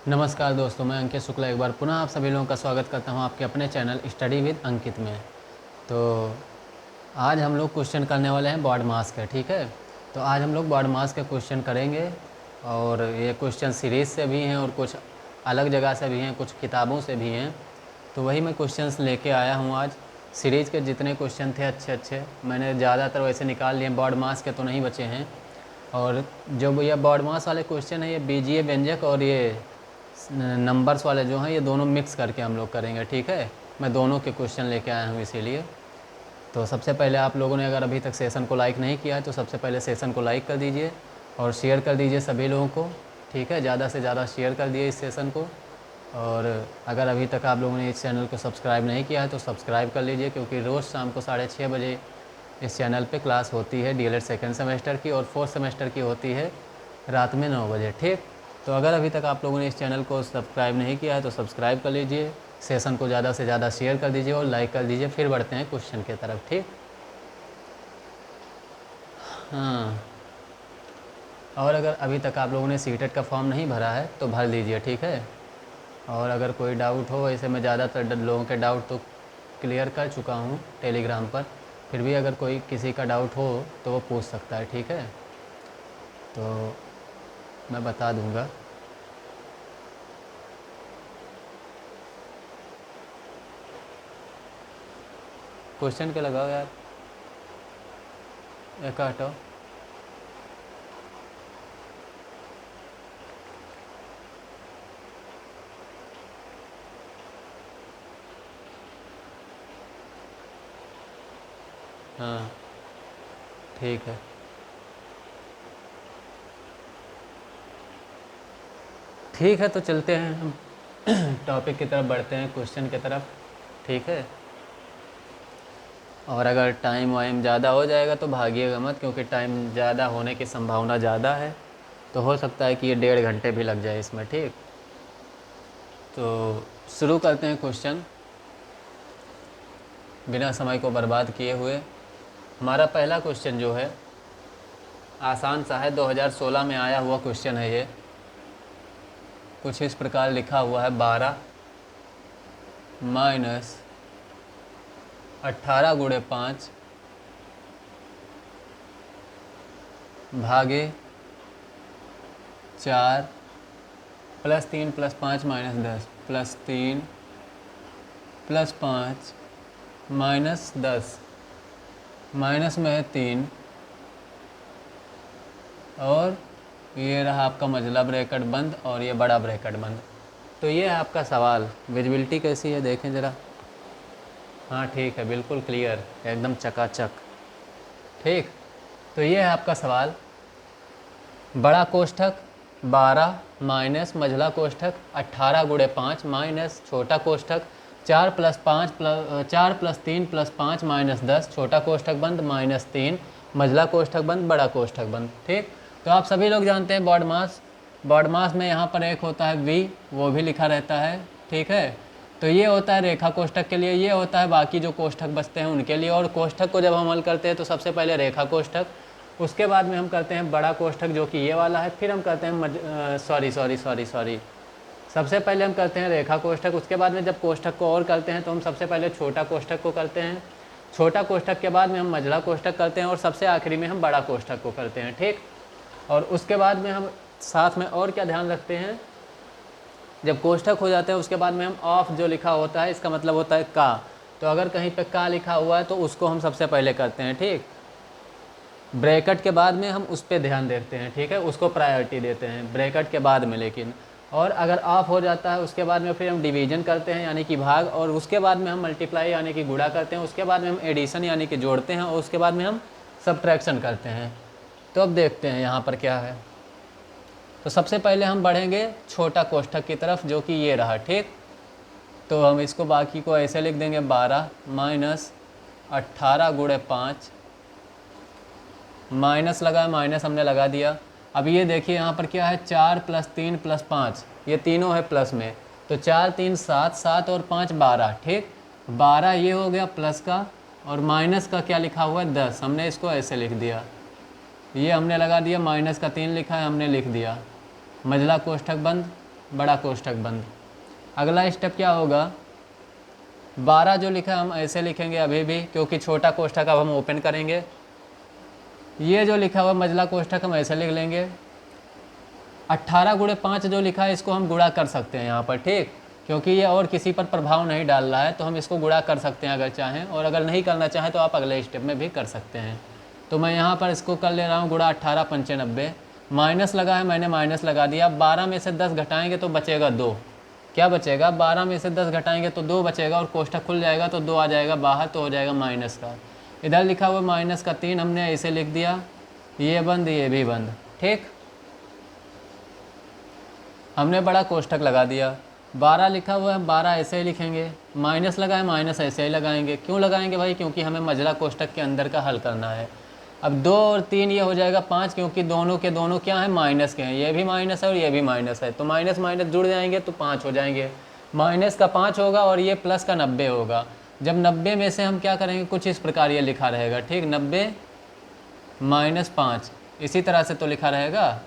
नमस्कार दोस्तों, मैं अंकित शुक्ला एक बार पुनः आप सभी लोगों का स्वागत करता हूं आपके अपने चैनल स्टडी विद अंकित में। तो आज हम लोग क्वेश्चन करने वाले हैं बॉड मास के। ठीक है, तो आज हम लोग बॉड मास के क्वेश्चन करेंगे और ये क्वेश्चन सीरीज़ से भी हैं और कुछ अलग जगह से भी हैं, कुछ किताबों से भी हैं। तो वही मैं क्वेश्चंस लेके आया हूँ आज। सीरीज़ के जितने क्वेश्चन थे अच्छे अच्छे मैंने ज़्यादातर वैसे निकाल लिए, बॉड मास के तो नहीं बचे हैं। और जो ये बॉड मास वाले क्वेश्चन है ये बीजीय व्यंजक और ये नंबर्स वाले जो हैं ये दोनों मिक्स करके हम लोग करेंगे। ठीक है, मैं दोनों के क्वेश्चन लेके आया हूँ इसीलिए। तो सबसे पहले आप लोगों ने अगर अभी तक सेशन को लाइक नहीं किया है तो सबसे पहले सेशन को लाइक कर दीजिए और शेयर कर दीजिए सभी लोगों को। ठीक है, ज़्यादा से ज़्यादा शेयर कर दिए इस सेशन को। और अगर अभी तक आप लोगों ने इस चैनल को सब्सक्राइब नहीं किया है तो सब्सक्राइब कर लीजिए, क्योंकि रोज़ शाम को 6:30 बजे इस चैनल पे क्लास होती है डीएलएड सेकेंड सेमेस्टर की, और फोर्थ सेमेस्टर की होती है रात में 9 बजे। ठीक, तो अगर अभी तक आप लोगों ने इस चैनल को सब्सक्राइब नहीं किया है तो सब्सक्राइब कर लीजिए, सेशन को ज़्यादा से ज़्यादा शेयर कर दीजिए और लाइक कर दीजिए। फिर बढ़ते हैं क्वेश्चन की तरफ। ठीक, हाँ, और अगर अभी तक आप लोगों ने सीटेट का फॉर्म नहीं भरा है तो भर दीजिए। ठीक है, और अगर कोई डाउट हो, वैसे मैं ज़्यादातर लोगों के डाउट तो क्लियर कर चुका हूँ टेलीग्राम पर, फिर भी अगर कोई किसी का डाउट हो तो वो पूछ सकता है। ठीक है, तो मैं बता दूंगा। क्वेश्चन क्या लगाओ यार, एक हटाओ। हाँ ठीक है, ठीक है, तो चलते हैं हम टॉपिक की तरफ बढ़ते हैं, क्वेश्चन की तरफ। ठीक है, और अगर टाइम वाइम ज़्यादा हो जाएगा तो भागिएगा मत, क्योंकि टाइम ज़्यादा होने की संभावना ज़्यादा है। तो हो सकता है कि ये 1.5 घंटे भी लग जाए इसमें। ठीक, तो शुरू करते हैं क्वेश्चन बिना समय को बर्बाद किए हुए। हमारा पहला क्वेश्चन जो है आसान सा है, 2016 में आया हुआ क्वेश्चन है ये। कुछ इस प्रकार लिखा हुआ है, 12 माइनस 18 गुणे 5 भागे 4 plus 3 plus 5 minus 10 plus 3 plus 5 minus 10, minus में है 3, और ये रहा आपका मझला ब्रैकेट बंद और ये बड़ा ब्रैकेट बंद। तो ये है आपका सवाल। विजिबिलिटी कैसी है देखें ज़रा। हाँ ठीक है, बिल्कुल क्लियर, एकदम चकाचक। ठीक, तो ये है आपका सवाल। बड़ा कोष्ठक 12 माइनस मझला कोष्ठक 18 गुणे 5 माइनस छोटा कोष्ठक 4 प्लस 3 प्लस 5 माइनस 10, छोटा कोष्ठक बंद माइनस 3, मझला कोष्ठक बंद बड़ा कोष्ठक बंद। ठीक, तो आप सभी लोग जानते हैं बॉड मास में यहाँ पर एक होता है V, वो भी लिखा रहता है। ठीक है, तो ये होता है रेखा कोष्ठक के लिए, ये होता है बाकी जो कोष्ठक बचते हैं उनके लिए। और कोष्ठक को जब हम हल करते हैं तो सबसे पहले रेखा कोष्ठक, उसके बाद में हम करते हैं बड़ा कोष्ठक जो कि ये वाला है, फिर हम करते हैं सॉरी, सबसे पहले हम करते हैं रेखा कोष्ठक, उसके बाद में जब कोष्ठक को और करते हैं तो हम सबसे पहले छोटा कोष्ठक को करते हैं, छोटा कोष्ठक के बाद में हम मझला कोष्ठक करते हैं, और सबसे आखिरी में हम बड़ा कोष्ठक को करते हैं। ठीक, और उसके बाद में हम साथ में और क्या ध्यान रखते हैं, जब कोष्ठक हो जाते हैं उसके बाद में हम ऑफ जो लिखा होता है इसका मतलब होता है का, तो अगर कहीं पे का लिखा हुआ है तो उसको हम सबसे पहले करते हैं। ठीक, ब्रैकेट के बाद में हम उस पर ध्यान देते हैं। ठीक है, उसको प्रायोरिटी देते हैं ब्रैकेट के बाद में। लेकिन और अगर ऑफ हो जाता है उसके बाद में फिर हम डिवीजन करते हैं यानी कि भाग, और उसके बाद में हम मल्टीप्लाई यानी कि गुणा करते हैं, उसके बाद में हम एडिशन यानी कि जोड़ते हैं, और उसके बाद में हम सब्ट्रैक्शन करते हैं। तो अब देखते हैं यहाँ पर क्या है। तो सबसे पहले हम बढ़ेंगे छोटा कोष्ठक की तरफ जो कि ये रहा। ठीक, तो हम इसको बाकी को ऐसे लिख देंगे, 12 माइनस 18 गुणे 5, माइनस लगा, माइनस हमने लगा दिया। अब ये देखिए यहाँ पर क्या है, 4 प्लस 3 प्लस 5, ये तीनों है प्लस में, तो 4 3 7, 7 और 5 12। ठीक, 12 ये हो गया प्लस का, और माइनस का क्या लिखा हुआ है 10, हमने इसको ऐसे लिख दिया, ये हमने लगा दिया, माइनस का 3 लिखा है हमने लिख दिया, मझला कोष्ठक बंद, बड़ा कोष्ठक बंद। अगला स्टेप क्या होगा, 12 जो लिखा है हम ऐसे लिखेंगे अभी भी, क्योंकि छोटा कोष्ठक अब हम ओपन करेंगे। ये जो लिखा हुआ मझला कोष्ठक हम ऐसे लिख लेंगे। 18 गुणे 5 जो लिखा है इसको हम गुणा कर सकते हैं यहाँ पर, ठीक, क्योंकि ये और किसी पर प्रभाव नहीं डाल रहा है, तो हम इसको गुणा कर सकते हैं अगर चाहें, और अगर नहीं करना चाहें तो आप अगले स्टेप में भी कर सकते हैं। तो मैं यहाँ पर इसको कर ले रहा हूँ गुणा 18 पंचे 90, माइनस लगा है मैंने माइनस लगा दिया। 12 में से 10 घटाएंगे तो बचेगा 2, क्या बचेगा, 12 में से 10 घटाएंगे तो 2 बचेगा, और कोष्ठक खुल जाएगा तो 2 आ जाएगा बाहर, तो हो जाएगा माइनस का। इधर लिखा हुआ माइनस का 3 हमने ऐसे लिख दिया, ये बंद ये भी बंद, ठीक, हमने बड़ा कोष्ठक लगा दिया। 12 लिखा हुआ है 12 ऐसे ही लिखेंगे, माइनस लगा है माइनस ऐसे ही लगाएंगे। क्यों लगाएंगे भाई, क्योंकि हमें मझला कोष्ठक के अंदर का हल करना है। अब 2 और 3 ये हो जाएगा 5, क्योंकि दोनों के दोनों क्या है, माइनस के हैं, ये भी माइनस है और ये भी माइनस है, तो माइनस माइनस जुड़ जाएंगे तो 5 हो जाएंगे। माइनस का 5 होगा और ये प्लस का 90 होगा। जब 90 में से हम क्या करेंगे, कुछ इस प्रकार ये लिखा रहेगा, ठीक, 90 माइनस 5, इसी तरह से तो लिखा रहेगा।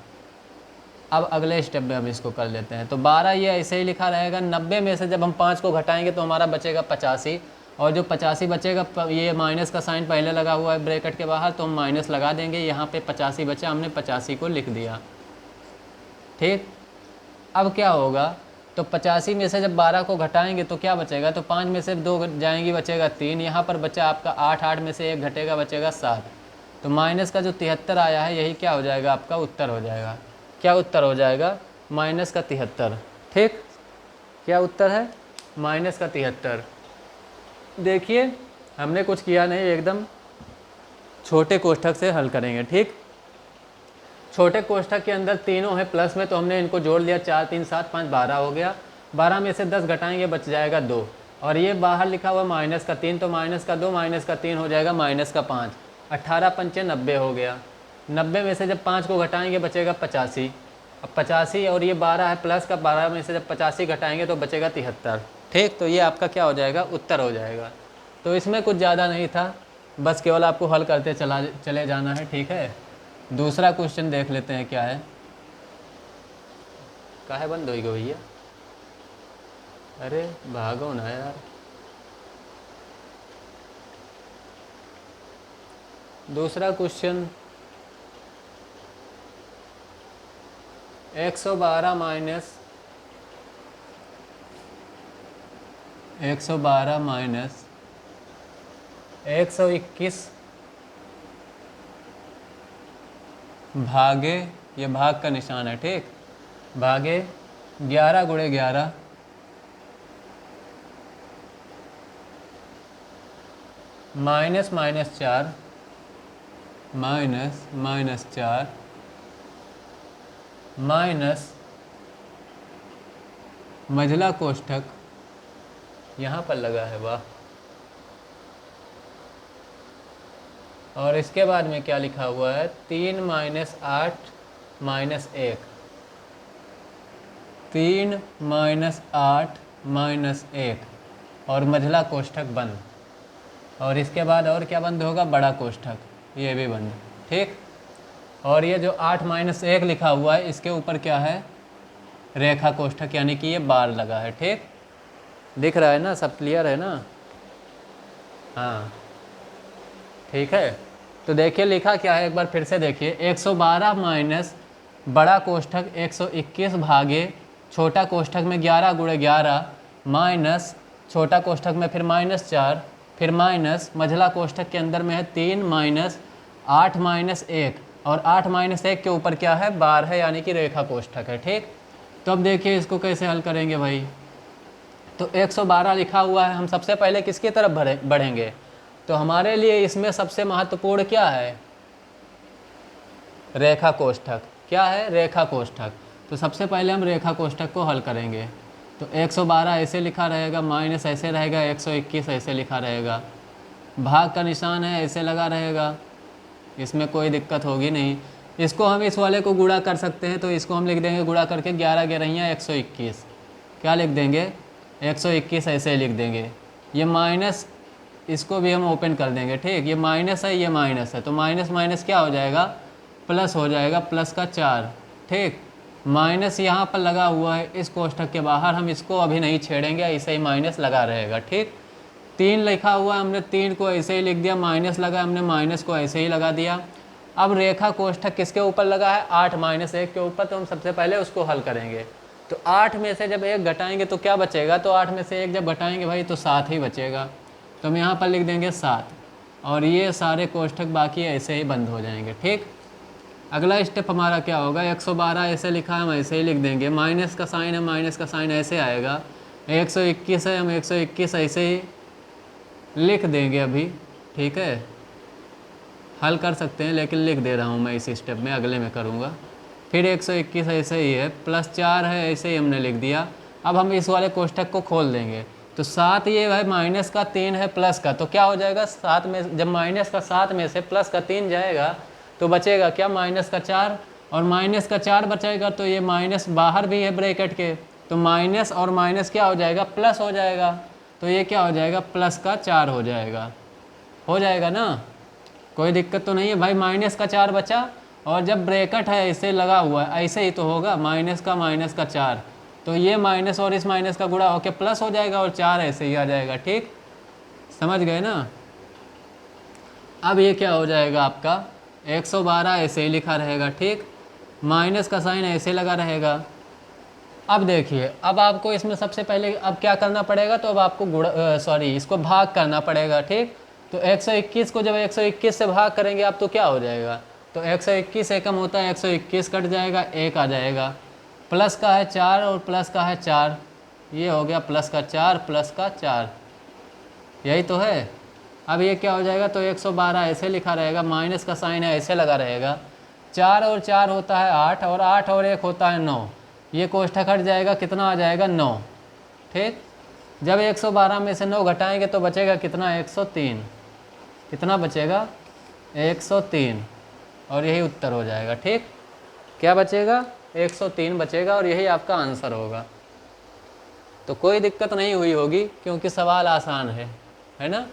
अब अगले स्टेप में हम इसको कर लेते हैं। तो 12 ये ऐसे ही लिखा रहेगा। 90 में से जब हम 5 को घटाएंगे तो हमारा बचेगा 85, और जो 85 बचेगा, ये माइनस का साइन पहले लगा हुआ है ब्रैकेट के बाहर, तो हम माइनस लगा देंगे। यहाँ पे 85 बचा, हमने 85 को लिख दिया, ठीक। अब क्या होगा, तो 85 में से जब 12 को घटाएंगे तो क्या बचेगा, तो 5 में से 2 जाएंगी, बचेगा 3। यहाँ पर बचा आपका 8, 8 में से 1 घटेगा, बचेगा 7। तो माइनस का जो 73 आया है यही क्या हो जाएगा, आपका उत्तर हो जाएगा। क्या उत्तर हो जाएगा, माइनस का 73, ठीक, क्या उत्तर है, माइनस का 73। देखिए हमने कुछ किया नहीं, एकदम छोटे कोष्ठक से हल करेंगे, ठीक। छोटे कोष्ठक के अंदर तीनों है प्लस में, तो हमने इनको जोड़ लिया, 4 3 7 5 12 हो गया। 12 में से 10 घटाएंगे, बच जाएगा 2, और ये बाहर लिखा हुआ माइनस का 3, तो माइनस का 2 माइनस का 3 हो जाएगा माइनस का 5। 18 पंचे 90 हो गया। 90 में से जब 5 को घटाएंगे बचेगा 85। अब 85 और ये 12 है प्लस का, 12 में से जब 85 घटाएंगे तो बचेगा 73, ठीक। तो ये आपका क्या हो जाएगा, उत्तर हो जाएगा। तो इसमें कुछ ज़्यादा नहीं था, बस केवल आपको हल करते चले जाना है, ठीक है। दूसरा क्वेश्चन देख लेते हैं क्या है। काहे बंद होगी भैया, अरे भागो ना यार। दूसरा क्वेश्चन 112 माइनस 121 भागे, ये भाग का निशान है, ठीक, भागे 11 गुणे 11 minus minus 4 minus minus 4 minus मझला कोष्ठक यहाँ पर लगा है, वाह। और इसके बाद में क्या लिखा हुआ है, 3 माइनस 8 माइनस 1, 3 माइनस 8 माइनस 1, और मझला कोष्ठक बंद। और इसके बाद और क्या बंद होगा, बड़ा कोष्ठक, ये भी बंद, ठीक। और ये जो 8 माइनस 1 लिखा हुआ है इसके ऊपर क्या है, रेखा कोष्ठक, यानी कि ये बार लगा है, ठीक। दिख रहा है ना, सब क्लियर है ना, हाँ ठीक है। तो देखिए लिखा क्या है, एक बार फिर से देखिए, 112 माइनस बड़ा कोष्ठक 121 भागे छोटा कोष्ठक में 11 गुणे 11 माइनस छोटा कोष्ठक में फिर माइनस 4, फिर माइनस मझला कोष्ठक के अंदर में है 3 माइनस 8 माइनस 1, और 8 माइनस 1 के ऊपर क्या है, बार है, यानी कि रेखा कोष्ठक है, ठीक। तो अब देखिए इसको कैसे हल करेंगे भाई। तो 112 लिखा हुआ है, हम सबसे पहले किसकी तरफ बढ़ेंगे, तो हमारे लिए इसमें सबसे महत्वपूर्ण क्या है, रेखा कोष्ठक। क्या है, रेखा कोष्ठक। तो सबसे पहले हम रेखा कोष्ठक को हल करेंगे। तो 112 ऐसे लिखा रहेगा, माइनस ऐसे रहेगा, 121 ऐसे लिखा रहेगा, भाग का निशान है ऐसे लगा रहेगा, इसमें कोई दिक्कत होगी नहीं। इसको हम इस वाले को गुणा कर सकते हैं, तो इसको हम लिख देंगे गुणा करके 11 11 121, क्या लिख देंगे, 121 ऐसे ही लिख देंगे। ये माइनस, इसको भी हम ओपन कर देंगे, ठीक। ये माइनस है, ये माइनस है, तो माइनस माइनस क्या हो जाएगा, प्लस हो जाएगा, प्लस का 4, ठीक। माइनस यहाँ पर लगा हुआ है इस कोष्ठक के बाहर, हम इसको अभी नहीं छेड़ेंगे, ऐसे ही माइनस लगा रहेगा। ठीक, 3 लिखा हुआ है, हमने 3 को ऐसे ही लिख दिया, माइनस लगा हमने माइनस को ऐसे ही लगा दिया। अब रेखा कोष्ठक किसके ऊपर लगा है? 8 - 1 के ऊपर, तो हम सबसे पहले उसको हल करेंगे। तो 8 में से जब 1 घटाएंगे तो क्या बचेगा? तो 8 में से 1 जब घटाएंगे भाई तो 7 ही बचेगा, तो हम यहाँ पर लिख देंगे 7, और ये सारे कोष्ठक बाकी ऐसे ही बंद हो जाएंगे। ठीक, अगला स्टेप हमारा क्या होगा? 112 ऐसे लिखा है, हम ऐसे ही लिख देंगे, माइनस का साइन है, माइनस का साइन ऐसे आएगा। 121 है, हम 121 ऐसे ही लिख देंगे अभी। ठीक है, हल कर सकते हैं लेकिन लिख दे रहा हूँ मैं इस स्टेप में, अगले में करूँगा। फिर 121 ऐसे ही है, +4 है, ऐसे ही हमने लिख दिया। अब हम इस वाले कोष्ठक को खोल देंगे, तो 7 ये है, माइनस का 3 है, प्लस का, तो क्या हो जाएगा? 7 में जब माइनस का 7 में से प्लस का 3 जाएगा तो बचेगा क्या? माइनस का 4, और माइनस का 4 बचेगा तो ये माइनस बाहर भी है ब्रैकेट के, तो माइनस और माइनस क्या हो जाएगा? प्लस हो जाएगा, तो ये क्या हो जाएगा? +4 हो जाएगा। हो जाएगा ना, कोई दिक्कत तो नहीं है भाई। माइनस का 4 बचा, और जब ब्रैकेट है ऐसे लगा हुआ है ऐसे ही तो होगा, माइनस का 4, तो ये माइनस और इस माइनस का गुणा होकर प्लस हो जाएगा, और 4 ऐसे ही आ जाएगा। ठीक, समझ गए ना? अब ये क्या हो जाएगा आपका? 112 ऐसे ही लिखा रहेगा। ठीक, माइनस का साइन ऐसे लगा रहेगा। अब देखिए, अब आपको इसमें सबसे पहले अब क्या करना पड़ेगा? तो अब आपको इसको भाग करना पड़ेगा। ठीक, तो 121 को जब 121 से भाग करेंगे आप तो क्या हो जाएगा? तो 121 एकम होता है, 121 कट जाएगा, 1 आ जाएगा। प्लस का है 4 और प्लस का है 4, ये हो गया +4 +4, यही तो है। अब ये क्या हो जाएगा? तो 112 ऐसे लिखा रहेगा, माइनस का साइन है ऐसे लगा रहेगा। 4 और 4 होता है 8, और 8 और 1 होता है 9, ये कोष्ठक हट जाएगा, कितना आ जाएगा? 9। ठीक, जब 112 में से 9 घटाएंगे तो बचेगा कितना? 103। कितना बचेगा? 103, और यही उत्तर हो जाएगा। ठीक, क्या बचेगा? 103 बचेगा, और यही आपका आंसर होगा। तो कोई दिक्कत नहीं हुई होगी क्योंकि सवाल आसान है ना?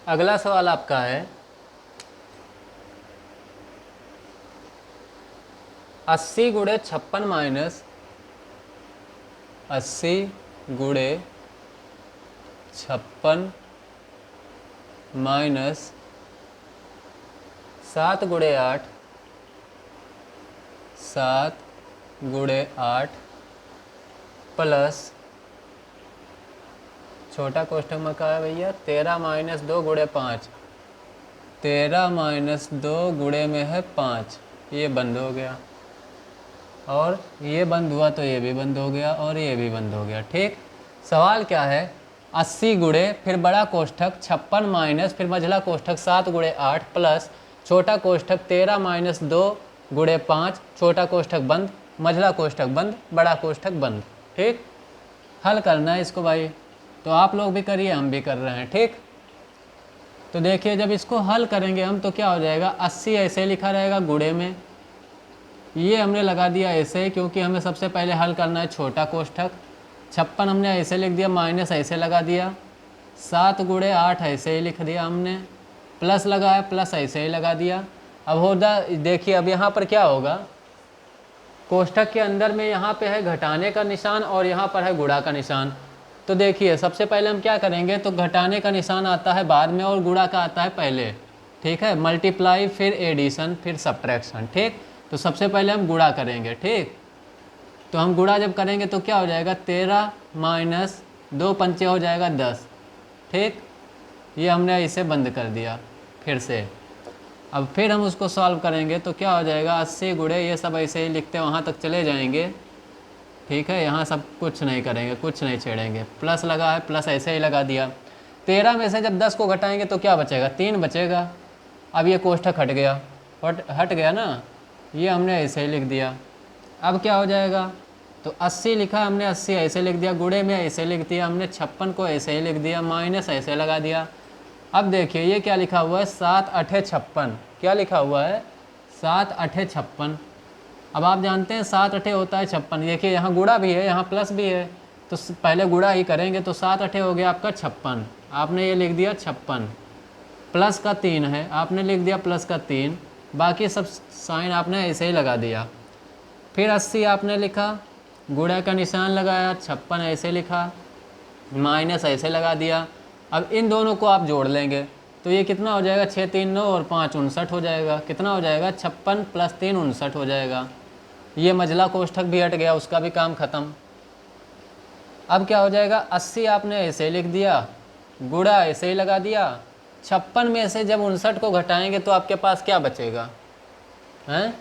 अगला सवाल आपका है 80 × 56 - 80 × 56 - 7 × 8 7 × 8 प्लस छोटा कोष्ठक में क्या है भैया? 13 - 2 × 5, 13 - 2 गुणे में है 5, ये बंद हो गया, और ये बंद हुआ तो ये भी बंद हो गया, और ये भी बंद हो गया। ठीक, सवाल क्या है? 80 गुणे फिर बड़ा कोष्ठक 56 माइनस फिर मझला कोष्ठक 7 × 8 प्लस छोटा कोष्ठक 13 - 2 × 5, छोटा कोष्ठक बंद, मझला कोष्ठक बंद, बड़ा कोष्ठक बंद। ठीक, हल करना है इसको भाई, तो आप लोग भी करिए, हम भी कर रहे हैं। ठीक, तो देखिए जब इसको हल करेंगे हम तो क्या हो जाएगा? 80 ऐसे लिखा रहेगा गुणे में, ये हमने लगा दिया ऐसे क्योंकि हमें सबसे पहले हल करना है छोटा कोष्ठक। 56 हमने ऐसे लिख दिया, माइनस ऐसे लगा दिया, 7 × 8 ऐसे ही लिख दिया हमने, प्लस लगा है प्लस ऐसे ही लगा दिया। अब होगा देखिए, अब यहाँ पर क्या होगा? कोष्ठक के अंदर में यहाँ पे है घटाने का निशान और यहाँ पर है गुणा का निशान। तो देखिए सबसे पहले हम क्या करेंगे, तो घटाने का निशान आता है बाद में और गुणा का आता है पहले। ठीक है, मल्टीप्लाई फिर एडिशन फिर सब्ट्रैक्शन। ठीक, तो सबसे पहले हम गुणा करेंगे। ठीक, तो हम गुणा जब करेंगे तो क्या हो जाएगा? 13 - 2 पंचे हो जाएगा 10। ठीक, ये हमने इसे बंद कर दिया फिर से। अब फिर हम उसको सॉल्व करेंगे तो क्या हो जाएगा? 80 गुणे, ये सब ऐसे ही लिखते वहाँ तक चले जाएंगे। ठीक है, यहाँ सब कुछ नहीं करेंगे, कुछ नहीं छेड़ेंगे, प्लस लगा है प्लस ऐसे ही लगा दिया। 13 में से जब 10 को घटाएंगे तो क्या बचेगा? 3 बचेगा। अब ये कोष्ठक हट गया, हट गया ना, ये हमने ऐसे ही लिख दिया। अब क्या हो जाएगा? तो 80 लिखा हमने, 80 ऐसे लिख दिया, गुणे में ऐसे लिख दिया हमने, 56 को ऐसे ही लिख दिया, माइनस ऐसे लगा दिया। अब देखिए ये क्या लिखा हुआ है, 7 8 56। क्या लिखा हुआ है, 7 8 56। अब आप जानते हैं 7 8 होता है 56। देखिए यहाँ गुणा भी है, यहाँ प्लस भी है, तो पहले गुणा ही करेंगे। तो 7 8 हो गया आपका 56, आपने ये लिख दिया 56। प्लस का 3 है, आपने लिख दिया प्लस का 3। बाकी सब साइन आपने ऐसे ही लगा दिया। फिर 80 आपने लिखा, गुणा का निशान लगाया, 56 ऐसे लिखा, माइनस ऐसे लगा दिया। अब इन दोनों को आप जोड़ लेंगे तो ये कितना हो जाएगा, 6 3 9 और 5 59 हो जाएगा। कितना हो जाएगा, 56 + 3 59 हो जाएगा। ये मझला कोष्ठक भी हट गया, उसका भी काम ख़त्म। अब क्या हो जाएगा, 80 आपने ऐसे लिख दिया, गुणा ऐसे ही लगा दिया। 56 में से जब 59 को घटाएंगे तो आपके पास क्या बचेगा, हैं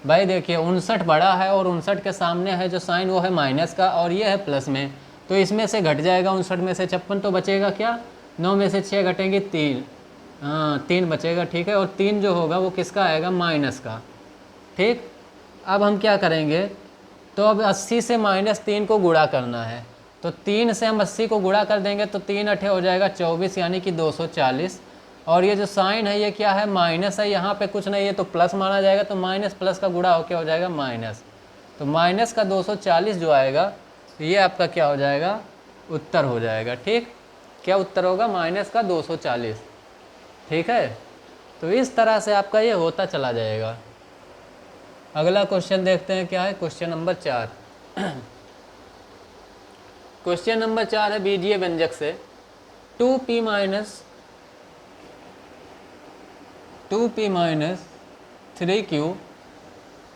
भाई? देखिए 59 बड़ा है और 59 के सामने है जो साइन वो है माइनस का, और ये है प्लस में, तो इसमें से घट जाएगा 59 में से 56, तो बचेगा क्या, 9 में से 6 घटेंगे 3, हाँ 3 बचेगा, ठीक है। और 3 जो होगा वो किसका आएगा, माइनस का, ठीक। अब हम क्या करेंगे, तो अब 80 से -3 को गुणा करना है, तो 3 से हम 80 को गुणा कर देंगे तो 3 8 हो जाएगा 24, यानी कि 240। और ये जो साइन है ये क्या है, माइनस है, यहाँ पे कुछ नहीं है तो प्लस माना जाएगा, तो माइनस प्लस का गुणा होकर हो जाएगा माइनस। तो माइनस का 240 जो आएगा ये आपका क्या हो जाएगा, उत्तर हो जाएगा, ठीक। क्या उत्तर होगा, माइनस का 240, ठीक है। तो इस तरह से आपका ये होता चला जाएगा। अगला क्वेश्चन देखते हैं क्या है, क्वेश्चन नंबर 4। क्वेश्चन नंबर 4 है बीजीय व्यंजक से 2p - 3q।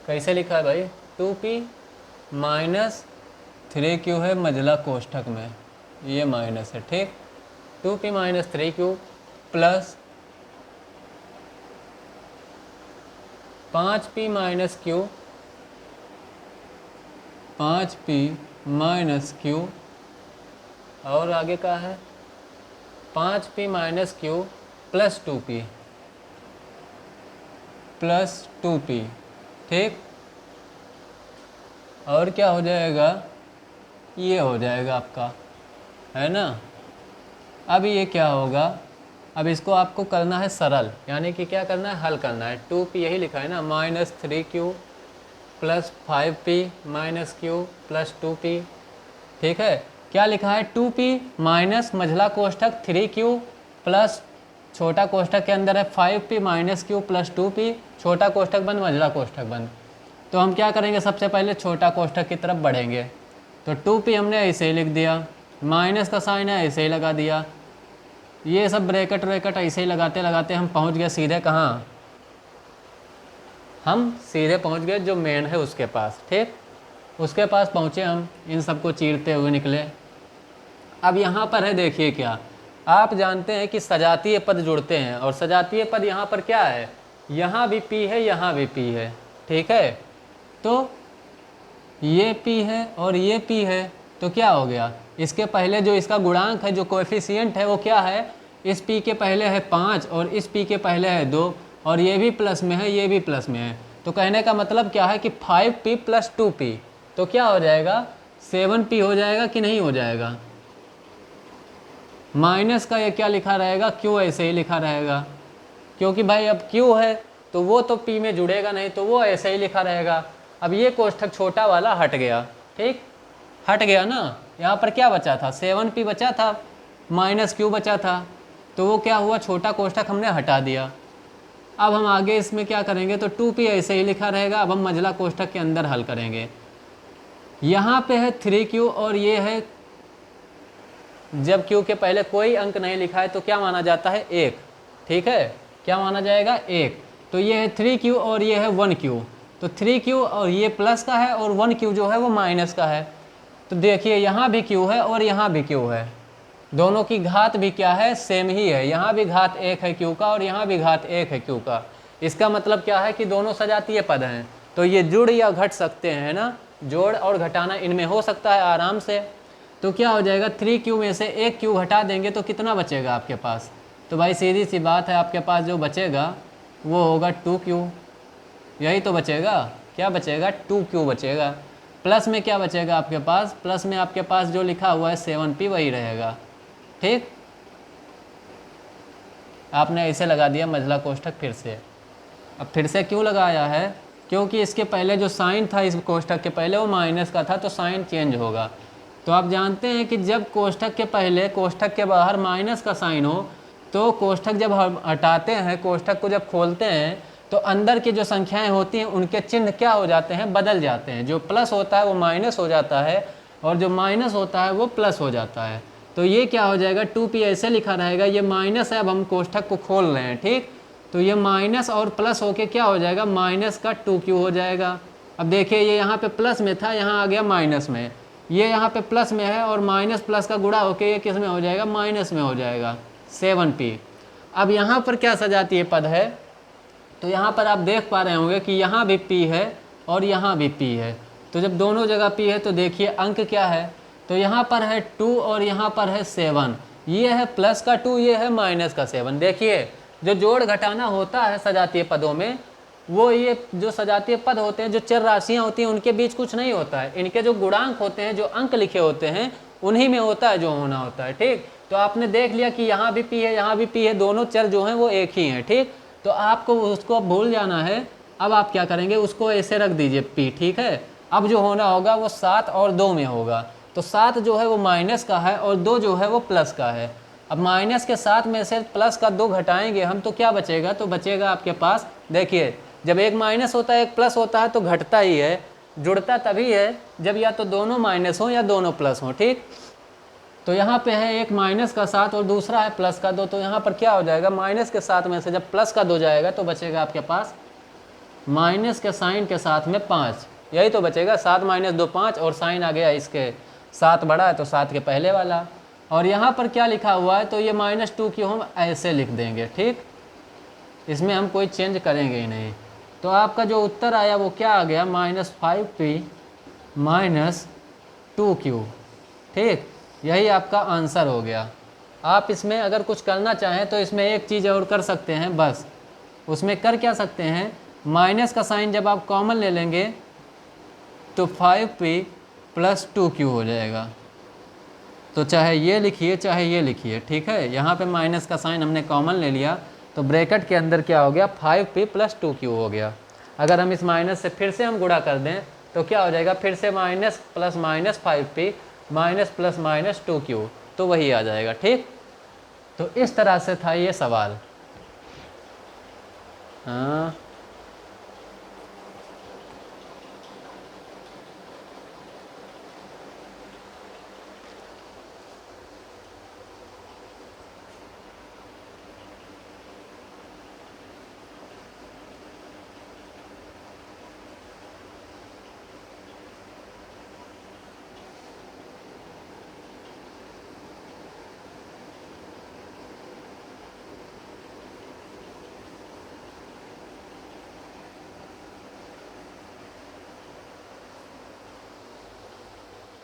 कैसे लिखा है भाई, 2p - 3q है मझला कोष्ठक में, ये माइनस है, ठीक। 2p - 3q plus 5p - q, 5p - q, और आगे का है 5p - q plus 2p plus 2p, ठीक। और क्या हो जाएगा, ये हो जाएगा आपका, है ना। अब ये क्या होगा, अब इसको आपको करना है सरल, यानी कि क्या करना है, हल करना है। 2p यही लिखा है ना, -3q plus 5p - q plus 2p, ठीक है। क्या लिखा है, 2p माइनस मझला कोष्ठक 3q प्लस छोटा कोष्ठक के अंदर है 5p - q प्लस 2p, छोटा कोष्ठक बंद मझला कोष्ठक बंद। तो हम क्या करेंगे, सबसे पहले छोटा कोष्ठक की तरफ बढ़ेंगे। तो 2p हमने ऐसे ही लिख दिया, माइनस का साइन है ऐसे ही लगा दिया, ये सब ब्रैकेट व्रैकेट ऐसे ही लगाते लगाते हम पहुंच गए सीधे कहाँ, हम सीधे पहुंच गए जो मेन है उसके पास, ठीक। उसके पास पहुँचे हम, इन सबको चीरते हुए निकले। अब यहाँ पर है, देखिए क्या, आप जानते हैं कि सजातीय पद जुड़ते हैं, और सजातीय पद यहाँ पर क्या है, यहाँ भी p है, यहाँ भी p है, ठीक है। तो ये p है और ये p है, तो क्या हो गया, इसके पहले जो इसका गुणांक है, जो कोएफिशिएंट है वो क्या है, इस p के पहले है 5 और इस p के पहले है 2, और ये भी प्लस में है, ये भी प्लस में है। तो कहने का मतलब क्या है कि 5p प्लस 2p, तो क्या हो जाएगा, 7p हो जाएगा कि नहीं हो जाएगा। माइनस का ये क्या लिखा रहेगा, q ऐसे ही लिखा रहेगा, क्योंकि भाई अब q है तो वो तो p में जुड़ेगा नहीं, तो वो ऐसे ही लिखा रहेगा। अब ये कोष्ठक छोटा वाला हट गया, ठीक, हट गया ना। यहाँ पर क्या बचा था, 7p बचा था, -q बचा था, तो वो क्या हुआ, छोटा कोष्ठक हमने हटा दिया। अब हम आगे इसमें क्या करेंगे, तो 2p ऐसे ही लिखा रहेगा। अब हम मझला कोष्ठक के अंदर हल करेंगे। यहाँ पे है 3q और ये है, जब q के पहले कोई अंक नहीं लिखा है तो क्या माना जाता है, 1, ठीक है, क्या माना जाएगा, 1। तो ये है 3q और ये है 1q, तो 3q और ये प्लस का है और 1q जो है वो माइनस का है। तो देखिए यहाँ भी q है और यहाँ भी q है, दोनों की घात भी क्या है, सेम ही है। यहाँ भी घात 1 है q का और यहाँ भी घात 1 है q का। इसका मतलब क्या है कि दोनों सजातीय पद हैं, तो ये जुड़ या घट सकते हैं ना, जोड़ और घटाना इनमें हो सकता है आराम से। तो क्या हो जाएगा, 3q में से 1q घटा देंगे तो कितना बचेगा आपके पास, तो भाई सीधी सी बात है, आपके पास जो बचेगा वो होगा 2q, यही तो बचेगा, क्या बचेगा, 2q बचेगा। प्लस में क्या बचेगा आपके पास, प्लस में आपके पास जो लिखा हुआ है 7p वही रहेगा। ठीक, आपने ऐसे लगा दिया मझला कोष्ठक फिर से। अब फिर से क्यों लगाया है, क्योंकि इसके पहले जो साइन था इस कोष्ठक के पहले वो माइनस का था, तो साइन चेंज होगा। तो आप जानते हैं कि जब कोष्ठक के पहले कोष्ठक के बाहर माइनस का साइन हो तो कोष्ठक जब हम हटाते हैं, कोष्ठक को जब खोलते हैं तो अंदर की जो संख्याएं होती हैं उनके चिन्ह क्या हो जाते हैं, बदल जाते हैं। जो प्लस होता है वो माइनस हो जाता है और जो माइनस होता है वो प्लस हो जाता है। तो ये क्या हो जाएगा, 2p ऐसे लिखा रहेगा, ये माइनस है, अब हम कोष्ठक को खोल रहे हैं। ठीक, तो ये माइनस और प्लस होके क्या हो जाएगा, माइनस का 2q हो जाएगा। अब देखिए ये यहाँ पे प्लस में था, यहाँ आ गया माइनस में, ये यहाँ पे प्लस में है और माइनस प्लस का गुणा होके ये किस में हो जाएगा, माइनस में हो जाएगा, 7p। अब यहाँ पर क्या सजातीय पद है, तो यहाँ पर आप देख पा रहे होंगे कि यहाँ भी p है और यहाँ भी p है। तो जब दोनों जगह p है तो देखिए अंक क्या है, तो यहाँ पर है 2 और यहाँ पर है 7। ये है प्लस का 2, ये है माइनस का 7। देखिए जो जोड़ घटाना होता है सजातीय पदों में, वो ये जो सजातीय पद होते हैं, जो चर राशियाँ होती हैं, उनके बीच कुछ नहीं होता है। इनके जो गुणांक होते हैं, जो अंक लिखे होते हैं, उन्हीं में होता है जो होना होता है। ठीक, तो आपने देख लिया कि यहाँ भी p है, यहाँ भी p है, दोनों चर जो हैं वो एक ही हैं। ठीक, तो आपको उसको भूल जाना है। अब आप क्या करेंगे, उसको ऐसे रख दीजिए p। ठीक है, अब जो होना होगा वो 7 और 2 में होगा। तो 7 जो है वो माइनस का है और 2 जो है वो प्लस का है। अब माइनस के 7 में से प्लस का 2 घटाएंगे हम तो क्या बचेगा, तो बचेगा आपके पास, देखिए जब एक माइनस होता है एक प्लस होता है तो घटता ही है, जुड़ता तभी है जब या तो दोनों माइनस हो या दोनों प्लस हो। ठीक, तो यहाँ पे है एक माइनस का 7 और दूसरा है प्लस का 2, तो यहाँ पर क्या हो जाएगा, माइनस के 7 में से जब प्लस का 2 जाएगा तो बचेगा आपके पास माइनस के साइन के साथ में 5। यही तो बचेगा, 7 माइनस 2 5, और साइन आ गया इसके 7 बड़ा है तो 7 के पहले वाला। और यहाँ पर क्या लिखा हुआ है, तो ये -2 हम ऐसे लिख देंगे। ठीक, इसमें हम कोई चेंज करेंगे ही नहीं। तो आपका जो उत्तर आया वो क्या आ गया, -5p -2q। ठीक, यही आपका आंसर हो गया। आप इसमें अगर कुछ करना चाहें तो इसमें एक चीज़ और कर सकते हैं, बस उसमें कर क्या सकते हैं, माइनस का साइन जब आप कॉमन ले लेंगे तो 5p + 2q हो जाएगा। तो चाहे ये लिखिए चाहे ये लिखिए। ठीक है, यहाँ पे माइनस का साइन हमने कॉमन ले लिया तो ब्रैकेट के अंदर क्या हो गया, 5p + 2q हो गया। अगर हम इस माइनस से फिर से हम गुणा कर दें तो क्या हो जाएगा, फिर से minus plus minus 5p minus plus minus 2q, तो वही आ जाएगा। ठीक, तो इस तरह से था ये सवाल। हाँ,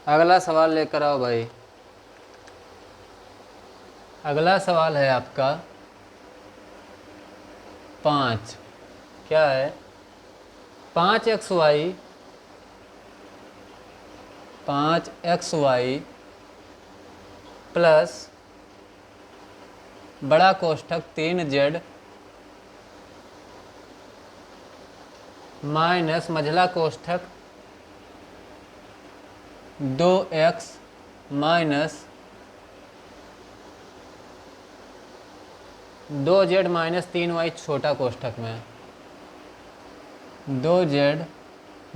अगला सवाल लेकर आओ भाई। अगला सवाल है आपका 5। क्या है, 5xy 5xy प्लस बड़ा कोष्ठक 3z माइनस मझला कोष्ठक 2x minus 2z minus 3y छोटा कोष्ठक में 2z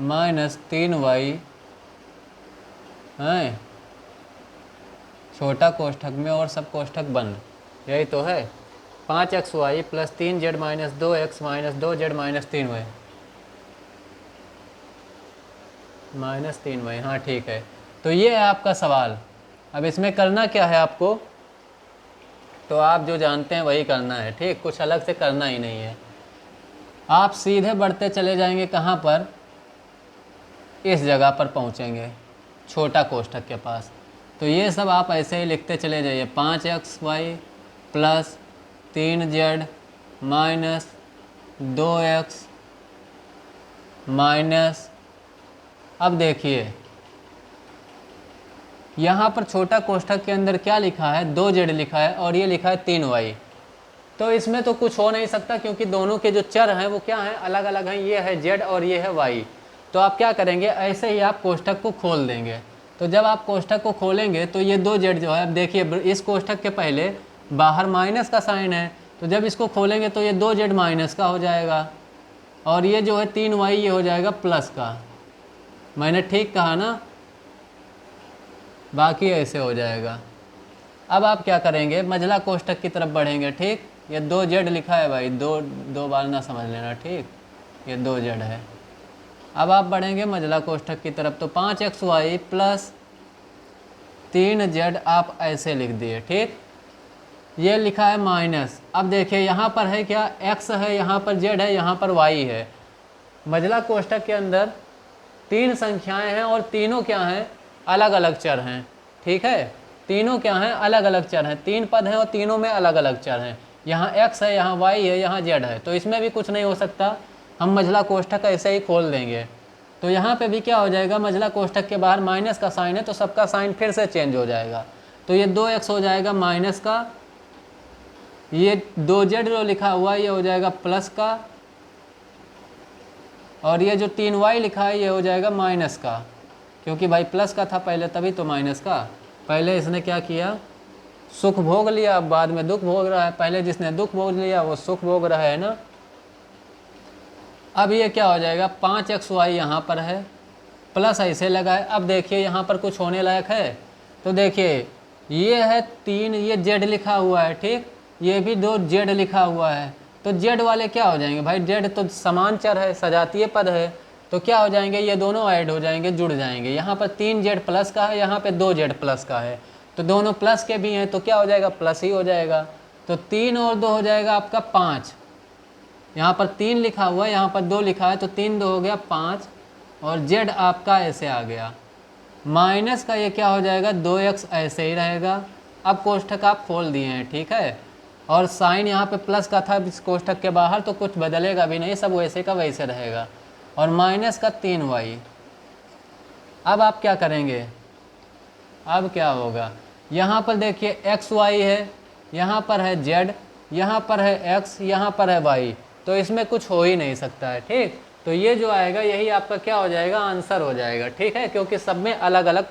माइनस 3y है छोटा कोष्ठक में और सब कोष्ठक बंद। यही तो है, 5xy plus 3z minus 2x minus 2z minus 3y minus 3y। हाँ ठीक है, तो ये है आपका सवाल। अब इसमें करना क्या है आपको, तो आप जो जानते हैं वही करना है। ठीक, कुछ अलग से करना ही नहीं है। आप सीधे बढ़ते चले जाएंगे कहाँ पर, इस जगह पर पहुँचेंगे छोटा कोष्ठक के पास। तो ये सब आप ऐसे ही लिखते चले जाइए, 5xy plus 3z minus 2x minus अब देखिए यहाँ पर छोटा कोष्ठक के अंदर क्या लिखा है, 2z लिखा है और ये लिखा है 3y। तो इसमें तो कुछ हो नहीं सकता क्योंकि दोनों के जो चर हैं वो क्या हैं, अलग अलग हैं, ये है z और ये है y। तो आप क्या करेंगे, ऐसे ही आप कोष्ठक को खोल देंगे। तो जब आप कोष्ठक को खोलेंगे तो ये 2z जो है, अब देखिए इस कोष्ठक के पहले बाहर माइनस का साइन है, तो जब इसको खोलेंगे तो ये 2z माइनस का हो जाएगा और ये जो है 3y ये हो जाएगा प्लस का। मैंने ठीक कहा ना, बाकी ऐसे हो जाएगा। अब आप क्या करेंगे, मझला कोष्ठक की तरफ बढ़ेंगे। ठीक, ये 2z लिखा है भाई, दो बार ना समझ लेना। ठीक, ये 2z है। अब आप बढ़ेंगे मझला कोष्ठक की तरफ, तो 5xy प्लस 3z आप ऐसे लिख दिए। ठीक, ये लिखा है माइनस। अब देखिए यहाँ पर है क्या, x है, यहाँ पर z है, यहाँ पर y है। मझला कोष्ठक के अंदर 3 संख्याएं हैं और तीनों क्या हैं, अलग अलग चर हैं। ठीक है, तीनों क्या हैं, अलग अलग चर हैं। 3 पद हैं और तीनों में अलग अलग चर हैं। यहाँ x है, यहाँ y है, यहाँ z है, तो इसमें भी कुछ नहीं हो सकता। हम मझला कोष्ठक ऐसे ही खोल देंगे। तो यहाँ पे भी क्या हो जाएगा, मझला कोष्ठक के बाहर माइनस का साइन है तो सबका साइन फिर से चेंज हो जाएगा। तो ये 2x हो जाएगा माइनस का, ये 2z जो लिखा हुआ ये हो जाएगा प्लस का, और ये जो 3y लिखा है ये हो जाएगा माइनस का, क्योंकि भाई प्लस का था पहले तभी तो माइनस का। पहले इसने क्या किया, सुख भोग लिया, अब बाद में दुख भोग रहा है। पहले जिसने दुख भोग लिया वो सुख भोग रहा है ना। अब ये क्या हो जाएगा, 5xy यहाँ पर है, प्लस ऐसे लगा है। अब देखिए यहाँ पर कुछ होने लायक है, तो देखिए ये है 3, ये z लिखा हुआ है। ठीक, ये भी 2z लिखा हुआ है। तो z वाले क्या हो जाएंगे भाई, z तो समान चर है, सजातीय पद है, तो क्या हो जाएंगे, ये दोनों ऐड हो जाएंगे, जुड़ जाएंगे। यहाँ पर 3z प्लस का है, यहाँ पे 2z प्लस का है, तो दोनों प्लस के भी हैं, तो क्या हो जाएगा, प्लस ही हो जाएगा। तो 3 और 2 हो जाएगा आपका 5। यहाँ पर 3 लिखा हुआ है, यहाँ पर 2 लिखा है, तो 3 2 हो गया 5, और z आपका ऐसे आ गया। माइनस का ये क्या हो जाएगा, 2x ऐसे ही रहेगा। अब कोष्ठक आप खोल दिए हैं। ठीक है, और साइन यहाँ पे प्लस का था इस कोष्ठक के बाहर, तो कुछ बदलेगा भी नहीं, सब वैसे का वैसे रहेगा। और माइनस का 3y। अब आप क्या करेंगे, अब क्या होगा, यहाँ पर देखिए xy है, यहाँ पर है z, यहाँ पर है x, यहाँ पर है y, तो इसमें कुछ हो ही नहीं सकता है। ठीक, तो ये जो आएगा यही आपका क्या हो जाएगा, आंसर हो जाएगा। ठीक है, क्योंकि सब में अलग अलग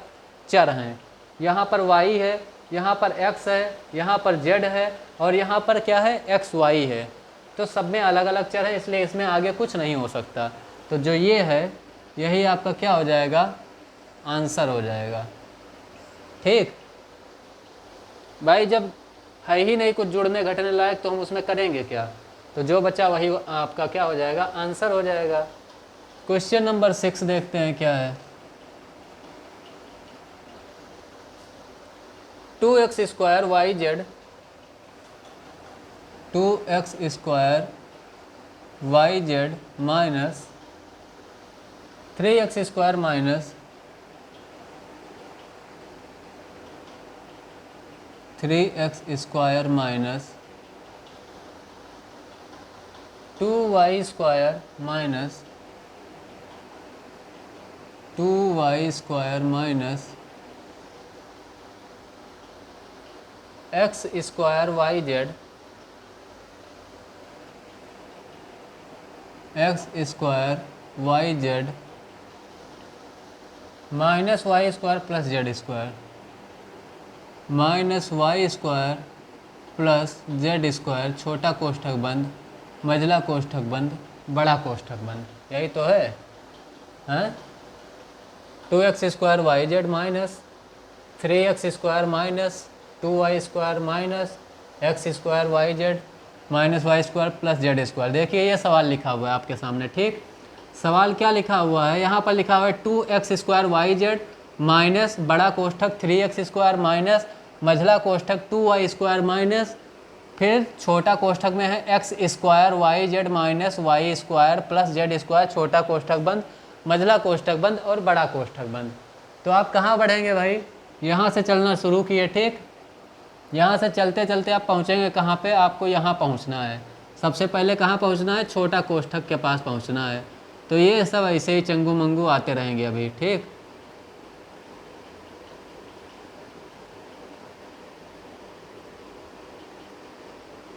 चर हैं। यहाँ पर y है, यहाँ पर x है, यहाँ पर z है, और यहाँ पर क्या है, xy है, तो सब में अलग अलग चर है, इसलिए इसमें आगे कुछ नहीं हो सकता। तो जो ये है यही आपका क्या हो जाएगा, आंसर हो जाएगा। ठीक भाई, जब है ही नहीं कुछ जुड़ने घटने लायक तो हम उसमें करेंगे क्या, तो जो बचा वही आपका क्या हो जाएगा, आंसर हो जाएगा। क्वेश्चन नंबर 6 देखते हैं क्या है। 2x square Y Z, 2x square Y Z minus 3x square minus 3x square minus 2y square minus 2y square minus x square Y Z, x square Y Z minus Y square plus Z square, minus Y square plus Z square, छोटा कोष्ठक बंद, मझला कोष्ठक बंद, बड़ा कोष्ठक बंद, यही तो है। हैं 2x square Y Z minus 3x square minus 2y square minus x square Y Z minus Y square plus Z square. देखिए ये सवाल लिखा हुआ है आपके सामने। ठीक, सवाल क्या लिखा हुआ है, यहाँ पर लिखा हुआ है 2x square Y Z minus बड़ा कोष्ठक 3x स्क्वायर माइनस मझला कोष्ठक 2y स्क्वायर माइनस, फिर छोटा कोष्ठक में है x square Y Z minus Y square plus Z square, छोटा कोष्ठक बंद, मझला कोष्ठक बंद और बड़ा कोष्ठक बंद। तो आप कहाँ बढ़ेंगे भाई, यहाँ से चलना शुरू किए। ठीक, यहाँ से चलते चलते आप पहुँचेंगे कहाँ पे, आपको यहाँ पहुँचना है। सबसे पहले कहाँ पहुँचना है, छोटा कोष्ठक के पास पहुँचना है। तो ये सब ऐसे ही चंगू मंगू आते रहेंगे अभी, ठीक।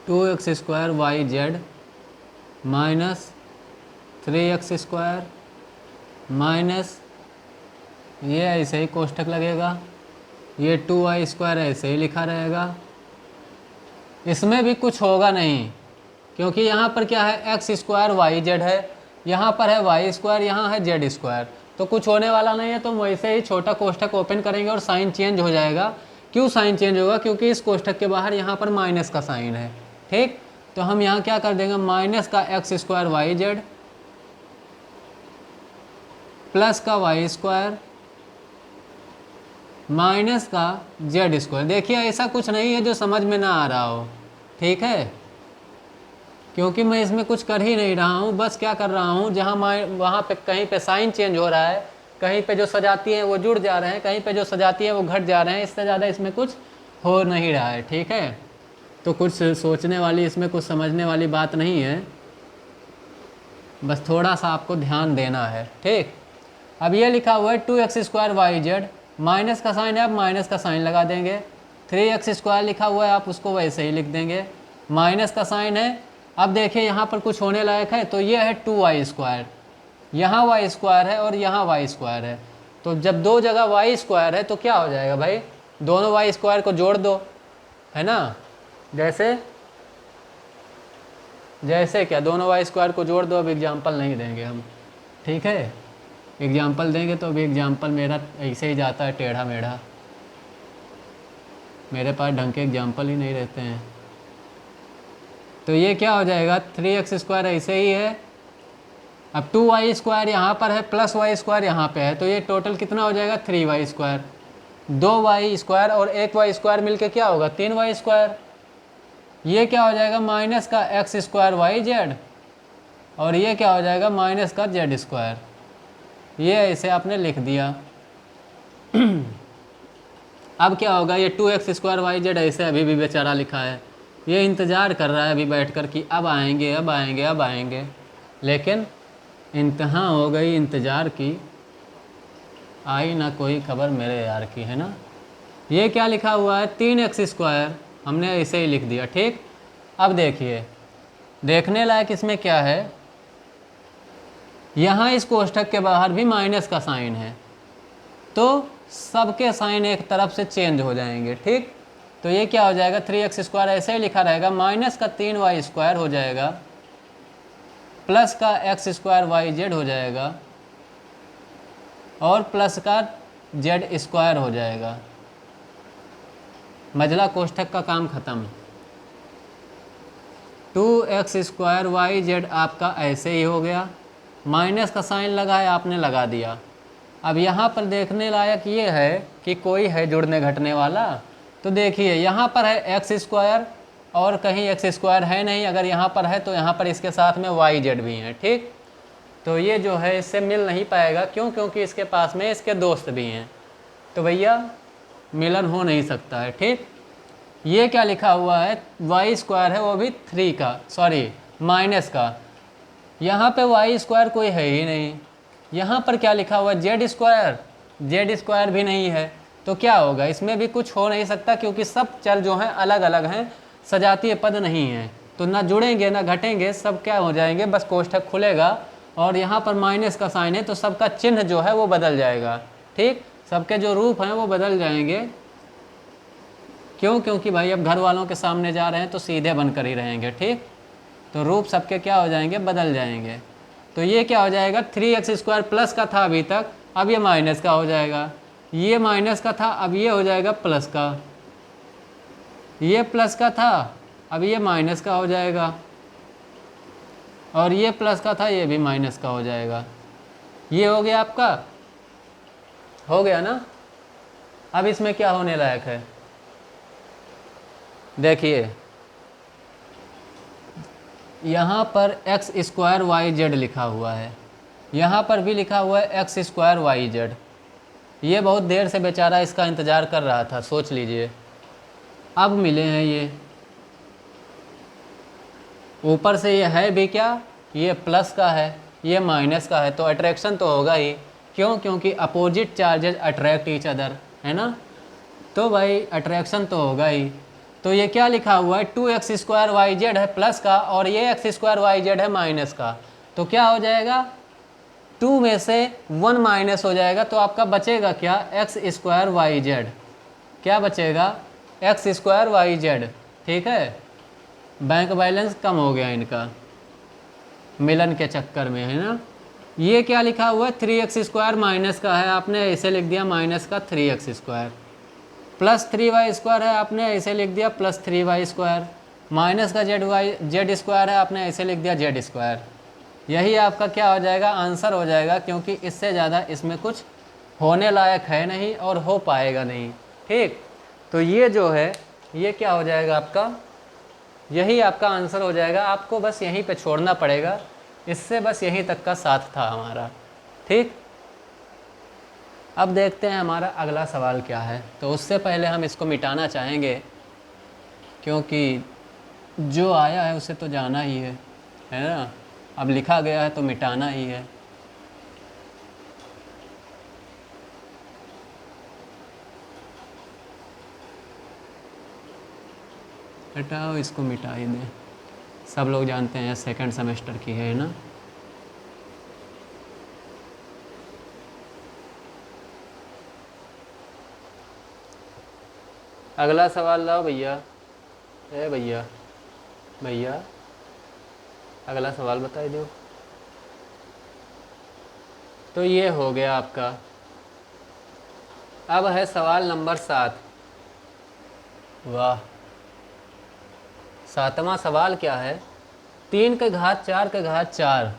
Two X square Y Z minus 3x square minus ये ऐसे ही कोष्ठक लगेगा, ये 2y स्क्वायर ऐसे ही लिखा रहेगा। इसमें भी कुछ होगा नहीं, क्योंकि यहाँ पर क्या है, एक्स स्क्वायर वाई जेड है, यहाँ पर है वाई स्क्वायर, यहाँ है जेड स्क्वायर, तो कुछ होने वाला नहीं है। तो वैसे ही छोटा कोष्ठक ओपन करेंगे और साइन चेंज हो जाएगा। क्यों साइन चेंज होगा? क्योंकि इस कोष्ठक के बाहर यहाँ पर माइनस का साइन है, ठीक। तो हम यहाँ क्या कर देंगे, माइनस का X square Y Z plus का वाई स्क्वायर माइनस का जेड स्क्वायर। देखिए ऐसा कुछ नहीं है जो समझ में ना आ रहा हो, ठीक है, क्योंकि मैं इसमें कुछ कर ही नहीं रहा हूँ। बस क्या कर रहा हूँ, जहाँ वहाँ पे कहीं पे साइन चेंज हो रहा है, कहीं पे जो सजाती हैं वो जुड़ जा रहे हैं, कहीं पे जो सजाती है वो घट जा रहे हैं, इससे ज़्यादा इसमें कुछ हो नहीं रहा है, ठीक है। तो कुछ सोचने वाली, इसमें कुछ समझने वाली बात नहीं है, बस थोड़ा सा आपको ध्यान देना है, ठीक। अब ये लिखा हुआ है 2x square Y Z, minus का साइन है, अब माइनस का साइन लगा देंगे। 3x स्क्वायर लिखा हुआ है, आप उसको वैसे ही लिख देंगे, माइनस का साइन है। अब देखिए यहाँ पर कुछ होने लायक है, तो ये है 2y स्क्वायर, यहाँ y स्क्वायर है और यहाँ y स्क्वायर है। तो जब दो जगह y स्क्वायर है तो क्या हो जाएगा भाई, दोनों y स्क्वायर को जोड़ दो, है ना। जैसे क्या, दोनों y स्क्वायर को जोड़ दो। अब एग्जाम्पल नहीं देंगे हम, ठीक है, एग्जाम्पल देंगे तो अभी एग्जाम्पल मेरा ऐसे ही जाता है टेढ़ा मेढ़ा, मेरे पास ढंग के एग्जाम्पल ही नहीं रहते हैं। तो ये क्या हो जाएगा, 3x स्क्वायर ऐसे ही है, अब 2y स्क्वायर यहाँ पर है प्लस y स्क्वायर यहाँ पे है, तो ये टोटल कितना हो जाएगा, 3y स्क्वायर। 2y स्क्वायर और 1y स्क्वायर मिलके क्या होगा, 3y स्क्वायर। ये क्या हो जाएगा, माइनस का एक्स स्क्वायर वाई जेड, और ये क्या हो जाएगा, माइनस का जेड स्क्वायर। ये ऐसे आपने लिख दिया। अब क्या होगा, ये 2x स्क्वायर वाई जेड ऐसे अभी भी बेचारा लिखा है, ये इंतज़ार कर रहा है अभी बैठकर कि अब आएंगे अब आएंगे अब आएंगे, लेकिन इंतहा हो गई इंतज़ार की, आई ना कोई खबर मेरे यार की, है ना। ये क्या लिखा हुआ है, 3x स्क्वायर, हमने ऐसे ही लिख दिया, ठीक। अब देखिए, देखने लायक इसमें क्या है, यहाँ इस कोष्ठक के बाहर भी माइनस का साइन है, तो सबके साइन एक तरफ से चेंज हो जाएंगे, ठीक। तो ये क्या हो जाएगा, 3x स्क्वायर ऐसे ही लिखा रहेगा, माइनस का 3y स्क्वायर हो जाएगा, प्लस का x स्क्वायर वाई जेड हो जाएगा, और प्लस का जेड स्क्वायर हो जाएगा। मझला कोष्ठक का काम खत्म। 2x स्क्वायर वाई जेड आपका ऐसे ही हो गया, माइनस का साइन लगा है, आपने लगा दिया। अब यहाँ पर देखने लायक ये है कि कोई है जुड़ने घटने वाला, तो देखिए यहाँ पर है एक्स स्क्वायर और कहीं एक्स स्क्वायर है नहीं, अगर यहाँ पर है तो यहाँ पर इसके साथ में वाई जेड भी हैं, ठीक। तो ये जो है इससे मिल नहीं पाएगा, क्यों, क्योंकि इसके पास में इसके दोस्त भी हैं, तो भैया मिलन हो नहीं सकता है, ठीक। ये क्या लिखा हुआ है, वाई स्क्वायर है, वो भी 3 का, सॉरी माइनस का, यहाँ पे वाई स्क्वायर कोई है ही नहीं। यहाँ पर क्या लिखा हुआ है, जेड स्क्वायर, जेड स्क्वायर भी नहीं है, तो क्या होगा, इसमें भी कुछ हो नहीं सकता, क्योंकि सब चल जो हैं अलग अलग हैं, सजातीय पद नहीं हैं, तो ना जुड़ेंगे ना घटेंगे, सब क्या हो जाएंगे, बस कोष्ठक खुलेगा और यहाँ पर माइनस का साइन है, तो सबका चिन्ह जो है वो बदल जाएगा, ठीक। सबके जो रूप हैं वो बदल जाएंगे, क्यों, क्योंकि भाई अब घर वालों के सामने जा रहे हैं तो सीधे बनकर ही रहेंगे, ठीक। तो रूप सबके क्या हो जाएंगे, बदल जाएंगे। तो ये क्या हो जाएगा, 3x स्क्वायर प्लस का था अभी तक, अब ये माइनस का हो जाएगा, ये माइनस का था, अब ये हो जाएगा प्लस का, ये प्लस का था, अब ये माइनस का हो जाएगा, और ये प्लस का था, ये भी माइनस का हो जाएगा। ये हो गया आपका, हो गया ना। अब इसमें क्या होने लायक है, देखिए यहाँ पर एक्स स्क्वायर वाई जेड लिखा हुआ है, यहाँ पर भी लिखा हुआ है एक्स स्क्वायर वाई जेड। ये बहुत देर से बेचारा इसका इंतज़ार कर रहा था, सोच लीजिए, अब मिले हैं ये। ऊपर से ये है भी क्या, ये प्लस का है, ये माइनस का है, तो अट्रैक्शन तो होगा ही। क्यों? क्योंकि opposite charges attract each other, है ना। तो भाई अट्रैक्शन तो होगा ही। तो ये क्या लिखा हुआ है, 2x² YZ है प्लस का, और ये x² YZ है माइनस का। तो क्या हो जाएगा, 2 में से 1 माइनस हो जाएगा, तो आपका बचेगा क्या, x² YZ। क्या बचेगा, x² YZ। ठीक है, बैंक बैलेंस कम हो गया इनका मिलन के चक्कर में, है ना। ये क्या लिखा हुआ है, 3x² माइनस का है, आपने ऐसे लिख दिया माइनस का 3x², प्लस 3y² है, आपने ऐसे लिख दिया प्लस 3y², माइनस का z² है, आपने ऐसे लिख दिया z²। यही आपका क्या हो जाएगा, आंसर हो जाएगा, क्योंकि इससे ज़्यादा इसमें कुछ होने लायक है नहीं और हो पाएगा नहीं। ठीक, तो ये जो है ये क्या हो जाएगा आपका, यही आपका आंसर हो जाएगा। आपको बस यहीं पे छोड़ना पड़ेगा, इससे बस यहीं तक का साथ था हमारा। ठीक, अब देखते हैं हमारा अगला सवाल क्या है। तो उससे पहले हम इसको मिटाना चाहेंगे, क्योंकि जो आया है उसे तो जाना ही है ना। अब लिखा गया है तो मिटाना ही है। हटाओ, इसको मिटा ही दें। सब लोग जानते हैं सेकंड सेमेस्टर की है ना। अगला सवाल लाओ भैया। ए भैया, भैया अगला सवाल बताई दो। तो ये हो गया आपका। अब है सवाल नंबर 7। वाह, 7वां सवाल क्या है, 3 का घात 4 का घात 4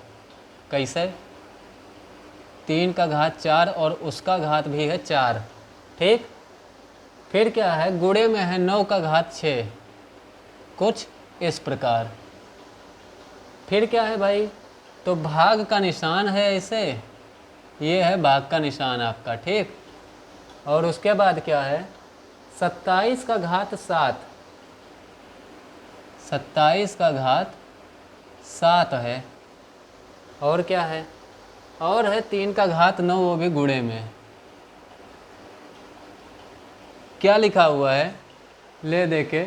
कैसे, 3 का घात 4 और उसका घात भी है 4। ठीक, फिर क्या है, गुणे में है 9 का घात 6, कुछ इस प्रकार। फिर क्या है भाई, तो भाग का निशान है इसे, ये है भाग का निशान आपका। ठीक, और उसके बाद क्या है, 27 का घात 7, 27 का घात 7 है, और क्या है, और है 3 का घात 9, वो भी गुणे में। क्या लिखा हुआ है, ले देखे,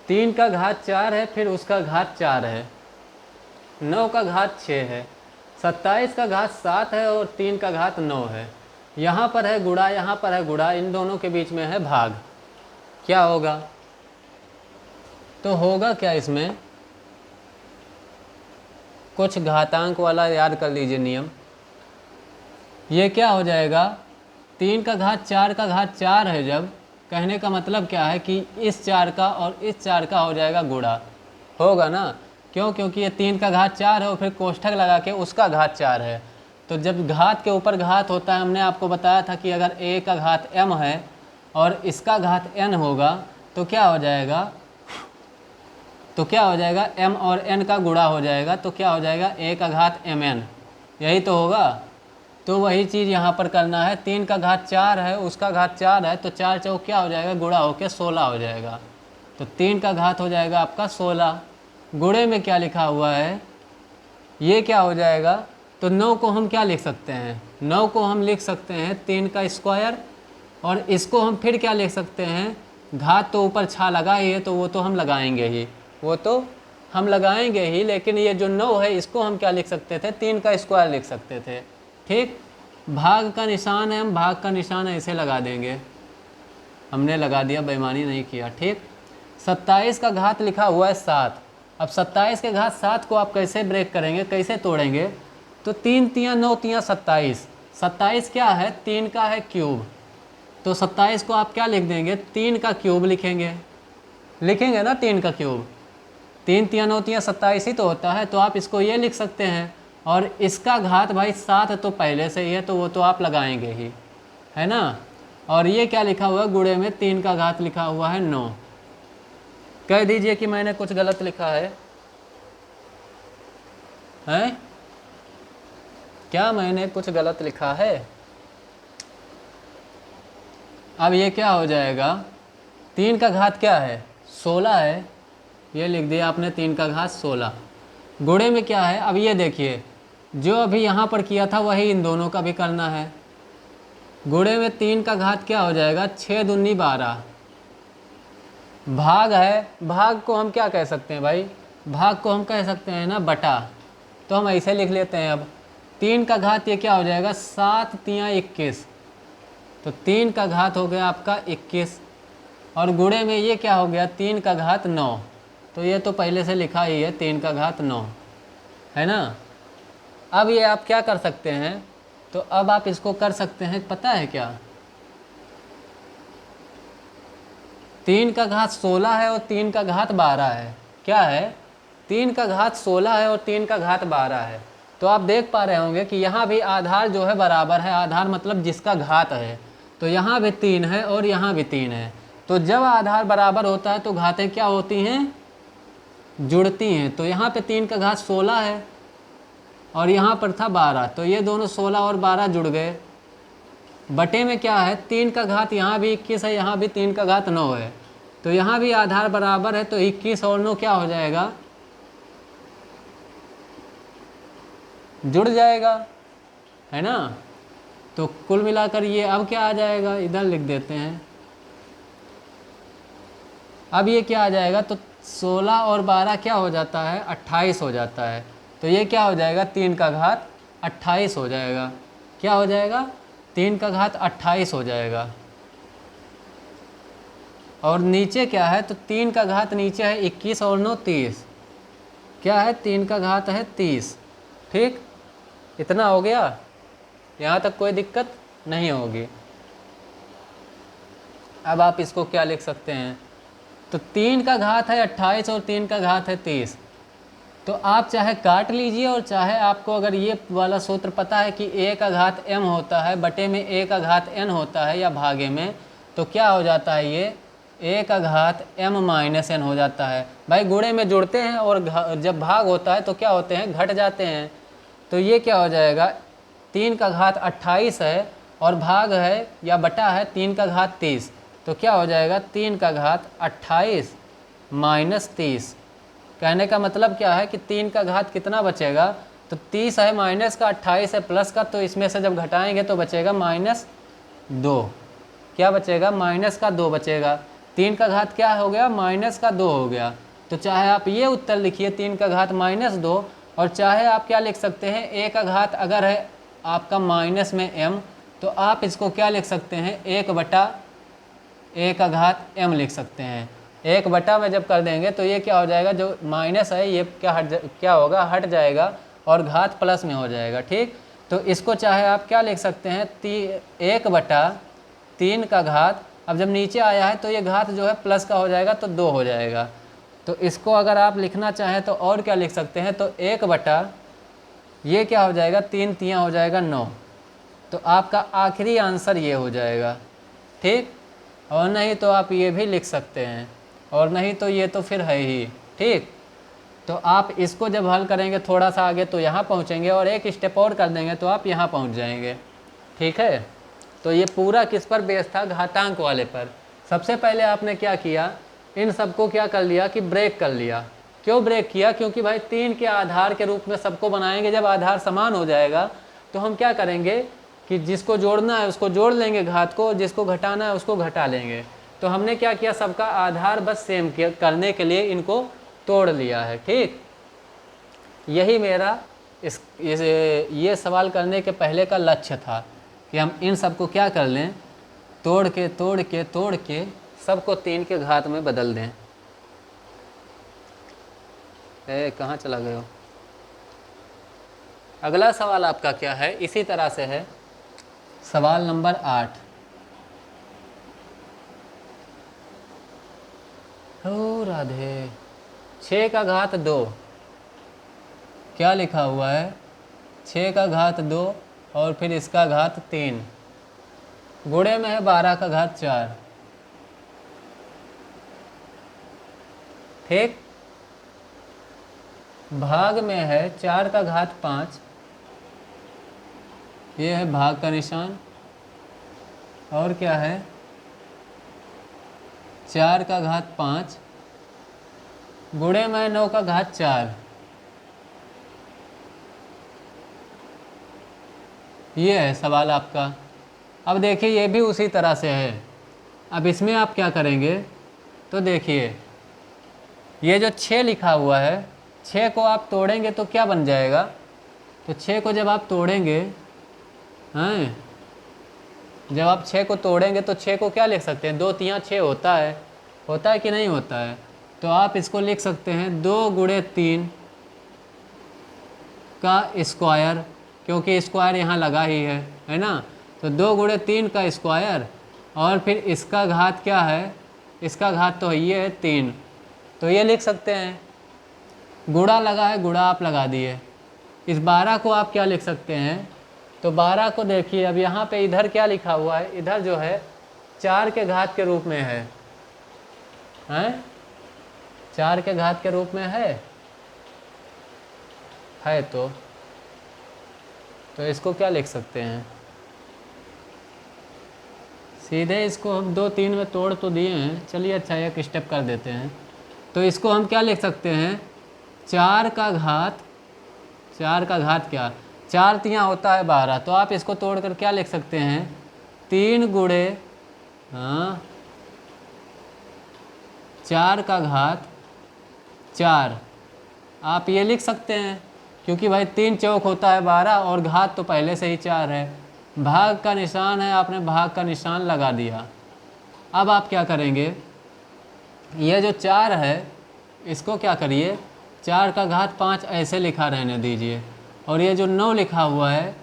3 का घात 4 है, फिर उसका घात 4 है, 9 का घात 6 है, 27 का घात 7 है, और 3 का घात 9 है। यहाँ पर है गुणा, यहाँ पर है गुणा, इन दोनों के बीच में है भाग। क्या होगा, तो होगा क्या, इसमें कुछ घातांक वाला याद कर लीजिए नियम। ये क्या हो जाएगा, 3 का घात 4 का घात 4 है, जब कहने का मतलब क्या है कि इस 4 का और इस 4 का हो जाएगा गुणा, होगा ना। क्यों, क्योंकि ये 3 का घात 4 है और फिर कोष्ठक लगा के उसका घात 4 है। तो जब घात के ऊपर घात होता है, हमने आपको बताया था कि अगर a का घात m है और इसका घात n होगा, तो क्या हो जाएगा, तो क्या हो जाएगा, m और n का गुणा हो जाएगा, तो क्या हो जाएगा, a का घात mn, यही तो होगा। तो वही चीज़ यहाँ पर करना है, 3 का घात 4 है, उसका घात 4 है, तो 4 चौक क्या हो जाएगा, गुणा होकर 16 हो जाएगा। तो 3 का घात हो जाएगा आपका 16। गुणे में क्या लिखा हुआ है, ये क्या हो जाएगा, तो 9 को हम क्या लिख सकते हैं, 9 को हम लिख सकते हैं 3 का स्क्वायर, और इसको हम फिर क्या लिख सकते हैं, घात तो ऊपर छा लगा ही है, तो वो तो हम लगाएंगे ही, वो तो हम लगाएंगे ही, लेकिन ये जो 9 है इसको हम क्या लिख सकते थे, 3 का स्क्वायर लिख सकते थे। ठीक, भाग का निशान है, हम भाग का निशान ऐसे लगा देंगे, हमने लगा दिया, बेईमानी नहीं किया। ठीक, 27 का घात लिखा हुआ है 7। अब 27 के घात 7 को आप कैसे ब्रेक करेंगे, कैसे तोड़ेंगे, तो 3 तियाँ 9 तियाँ 27, 27 क्या है, 3 का है क्यूब, तो 27 को आप क्या लिख देंगे, 3 का क्यूब लिखेंगे, लिखेंगे ना 3 का क्यूब, 3 तियाँ 9 तियाँ 27 ही तो होता है, तो आप इसको ये लिख सकते हैं। और इसका घात भाई 7 तो पहले से ही है, तो वो तो आप लगाएंगे ही, है ना। और ये क्या लिखा हुआ है, गुणे में 3 का घात लिखा हुआ है 9। कह दीजिए कि मैंने कुछ गलत लिखा है, हैं? क्या मैंने कुछ गलत लिखा है। अब ये क्या हो जाएगा, 3 का घात क्या है, 16 है, ये लिख दिया आपने 3 का घात 16। गुणे में क्या है, अब ये देखिए जो अभी यहाँ पर किया था वही इन दोनों का भी करना है। गुणे में 3 का घात क्या हो जाएगा, 6 दूनी 12। भाग है, भाग को हम क्या कह सकते हैं भाई, भाग को हम कह सकते हैं ना बटा। तो हम ऐसे लिख लेते हैं। अब 3 का घात ये क्या हो जाएगा, 7 तियाँ 21। तो 3 का घात हो गया आपका 21 और गुणे में ये क्या हो गया, 3 का घात 9। तो ये तो पहले से लिखा ही है 3 का घात 9, है ना। अब ये आप क्या कर सकते हैं, तो अब आप इसको कर सकते हैं, पता है क्या, 3 का घात 16 है और 3 का घात 12 है। क्या है, 3 का घात 16 है और 3 का घात 12 है। तो आप देख पा रहे होंगे कि यहाँ भी आधार जो है बराबर है, आधार मतलब जिसका घात है। तो यहाँ भी 3 है और यहाँ भी 3 है। तो जब आधार बराबर होता है तो घातें क्या होती हैं, जुड़ती हैं। तो यहाँ पे 3 का घात 16 है और यहाँ पर था 12, तो ये दोनों 16 और 12 जुड़ गए। बटे में क्या है, 3 का घात यहाँ भी 21 है, यहाँ भी 3 का घात 9 है। तो यहाँ भी आधार बराबर है, तो 21 और 9 क्या हो जाएगा, जुड़ जाएगा, है ना। तो कुल मिलाकर ये अब क्या आ जाएगा, इधर लिख देते हैं। अब ये क्या आ जाएगा, तो 16 और 12 क्या हो जाता है, 28 हो जाता है। तो ये क्या हो जाएगा, 3 का घात 28 हो जाएगा। क्या हो जाएगा, 3 का घात 28 हो जाएगा। और नीचे क्या है, तो 3 का घात नीचे है 21 और 9 30। क्या है, 3 का घात है 30। ठीक, इतना हो गया, यहाँ तक कोई दिक्कत नहीं होगी। अब आप इसको क्या लिख सकते हैं, तो 3 का घात है 28 और 3 का घात है 30। तो आप चाहे काट लीजिए और चाहे आपको अगर ये वाला सूत्र पता है कि a का घात m होता है बटे में a का घात n होता है या भागे में, तो क्या हो जाता है, ये a का घात m माइनस n हो जाता है। भाई गुणे में जुड़ते हैं और जब भाग होता है तो क्या होते हैं, घट जाते हैं। तो ये क्या हो जाएगा, 3 का घात 28 है और भाग है या बटा है 3 का घात 30। तो क्या हो जाएगा, 3 का घात 28 माइनस 30। कहने का मतलब क्या है कि 3 का घात कितना बचेगा, तो 30 है माइनस का, 28 है प्लस का, तो इसमें से जब घटाएंगे तो बचेगा -2। क्या बचेगा, -2 बचेगा। 3 का घात क्या हो गया, -2 हो गया। तो चाहे आप ये उत्तर लिखिए 3 का घात -2, और चाहे आप क्या लिख सकते हैं, a का घात अगर है आपका माइनस में m, तो आप इसको क्या लिख सकते हैं, 1 बटा a का घात m लिख सकते हैं। 1 बटा में जब कर देंगे तो ये क्या हो जाएगा, जो माइनस है ये क्या होगा, हट जाएगा और घात प्लस में हो जाएगा। ठीक, तो इसको चाहे आप क्या लिख सकते हैं, 1 बटा 3 का घात, अब जब नीचे आया है तो ये घात जो है प्लस का हो जाएगा तो 2 हो जाएगा। तो इसको अगर आप लिखना चाहें तो और क्या लिख सकते हैं, तो 1 बटा ये क्या हो जाएगा, 3 तियाँ हो जाएगा 9। तो आपका आखिरी आंसर ये हो जाएगा। ठीक, और नहीं तो आप ये भी लिख सकते हैं, और नहीं तो ये तो फिर है ही। ठीक, तो आप इसको जब हल करेंगे थोड़ा सा आगे तो यहाँ पहुँचेंगे, और एक स्टेप और कर देंगे तो आप यहाँ पहुँच जाएंगे। ठीक है, तो ये पूरा किस पर बेस था, घातांक वाले पर। सबसे पहले आपने क्या किया, इन सबको क्या कर लिया कि ब्रेक कर लिया। क्यों ब्रेक किया, क्योंकि भाई 3 के आधार के रूप में सबको बनाएंगे। जब आधार समान हो जाएगा तो हम क्या करेंगे कि जिसको जोड़ना है उसको जोड़ लेंगे घात को, जिसको घटाना है उसको घटा लेंगे। तो हमने क्या किया, सबका आधार बस सेम करने के लिए इनको तोड़ लिया है। ठीक, यही मेरा ये सवाल करने के पहले का लक्ष्य था कि हम इन सबको क्या कर लें, तोड़ के सबको 3 के घात में बदल दें। कहाँ चला गए हो। अगला सवाल आपका क्या है, इसी तरह से है, सवाल नंबर 8। हो राधे। 6 का घात 2, क्या लिखा हुआ है, 6 का घात 2 और फिर इसका घात 3, गुणे में है 12 का घात 4। ठीक, भाग में है 4 का घात 5, ये है भाग का निशान, और क्या है 4 का घात 5 गुणे में 9 का घात 4। ये है सवाल आपका। अब देखिए ये भी उसी तरह से है। अब इसमें आप क्या करेंगे, तो देखिए ये जो 6 लिखा हुआ है, 6 को आप तोड़ेंगे तो क्या बन जाएगा, तो 6 को जब आप तोड़ेंगे हैं, जब आप 6 को तोड़ेंगे तो 6 को क्या लिख सकते हैं, 2 तियाँ 6 होता है कि नहीं होता है। तो आप इसको लिख सकते हैं 2 गुणे 3 का स्क्वायर, क्योंकि स्क्वायर यहाँ लगा ही है ना। तो 2 गुणे 3 का स्क्वायर, और फिर इसका घात क्या है, इसका घात तो ये है 3, तो ये लिख सकते हैं। गुणा लगा है, गुणा आप लगा दिए। इस 12 को आप क्या लिख सकते हैं, तो 12 को देखिए अब यहाँ पे इधर क्या लिखा हुआ है, इधर जो है 4 के घात के रूप में है, 4 के घात के रूप में है तो इसको क्या लिख सकते हैं, सीधे इसको हम 2 3 में तोड़ तो दिए हैं। चलिए अच्छा एक स्टेप कर देते हैं। तो इसको हम क्या लिख सकते हैं, 4 का घात क्या, 4 तियाँ होता है 12, तो आप इसको तोड़कर क्या लिख सकते हैं, 3 गुणे 4 का घात 4, आप ये लिख सकते हैं। क्योंकि भाई 3 चौक होता है 12 और घात तो पहले से ही 4 है, भाग का निशान है, आपने भाग का निशान लगा दिया। अब आप क्या करेंगे, ये जो 4 है इसको क्या करिए, 4 का घात 5 ऐसे लिखा रहने दीजिए, और ये जो 9 लिखा हुआ है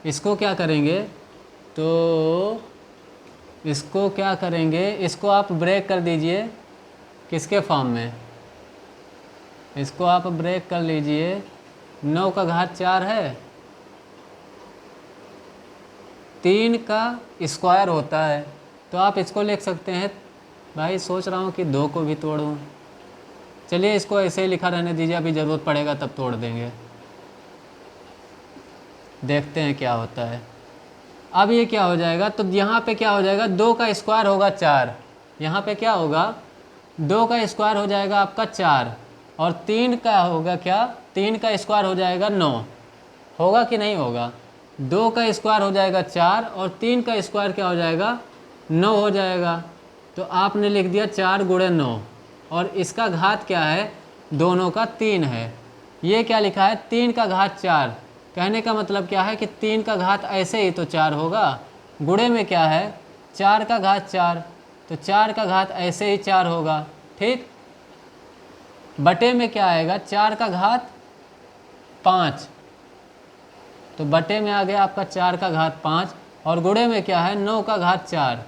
इसको क्या करेंगे, तो इसको क्या करेंगे, इसको आप ब्रेक कर दीजिए किसके फॉर्म में, इसको आप ब्रेक कर लीजिए, 9 का घात 4 है, 3 का स्क्वायर होता है, तो आप इसको लिख सकते हैं। भाई सोच रहा हूँ कि 2 को भी तोड़ूँ, चलिए इसको ऐसे ही लिखा रहने दीजिए, अभी ज़रूरत पड़ेगा तब तोड़ देंगे, देखते हैं क्या होता है। अब ये क्या हो जाएगा, तो यहाँ पे क्या हो जाएगा, 2 का स्क्वायर होगा 4, यहाँ पे क्या होगा, 2 का स्क्वायर हो जाएगा आपका 4, और 3 का होगा क्या, 3 का स्क्वायर हो जाएगा 9, होगा कि नहीं होगा, 2 का स्क्वायर हो जाएगा 4 और 3 का स्क्वायर क्या हो जाएगा, 9 हो जाएगा। तो आपने लिख दिया 4 गुणे 9, और इसका घात क्या है, दोनों का 3 है। ये क्या लिखा है, 3 का घात 4, कहने का मतलब क्या है कि 3 का घात ऐसे ही तो 4 होगा, गुणे में क्या है 4 का घात 4, तो 4 का घात ऐसे ही 4 होगा, ठीक। बटे में क्या आएगा, 4 का घात 5, तो बटे में आ गया आपका 4 का घात 5, और गुणे में क्या है 9 का घात 4,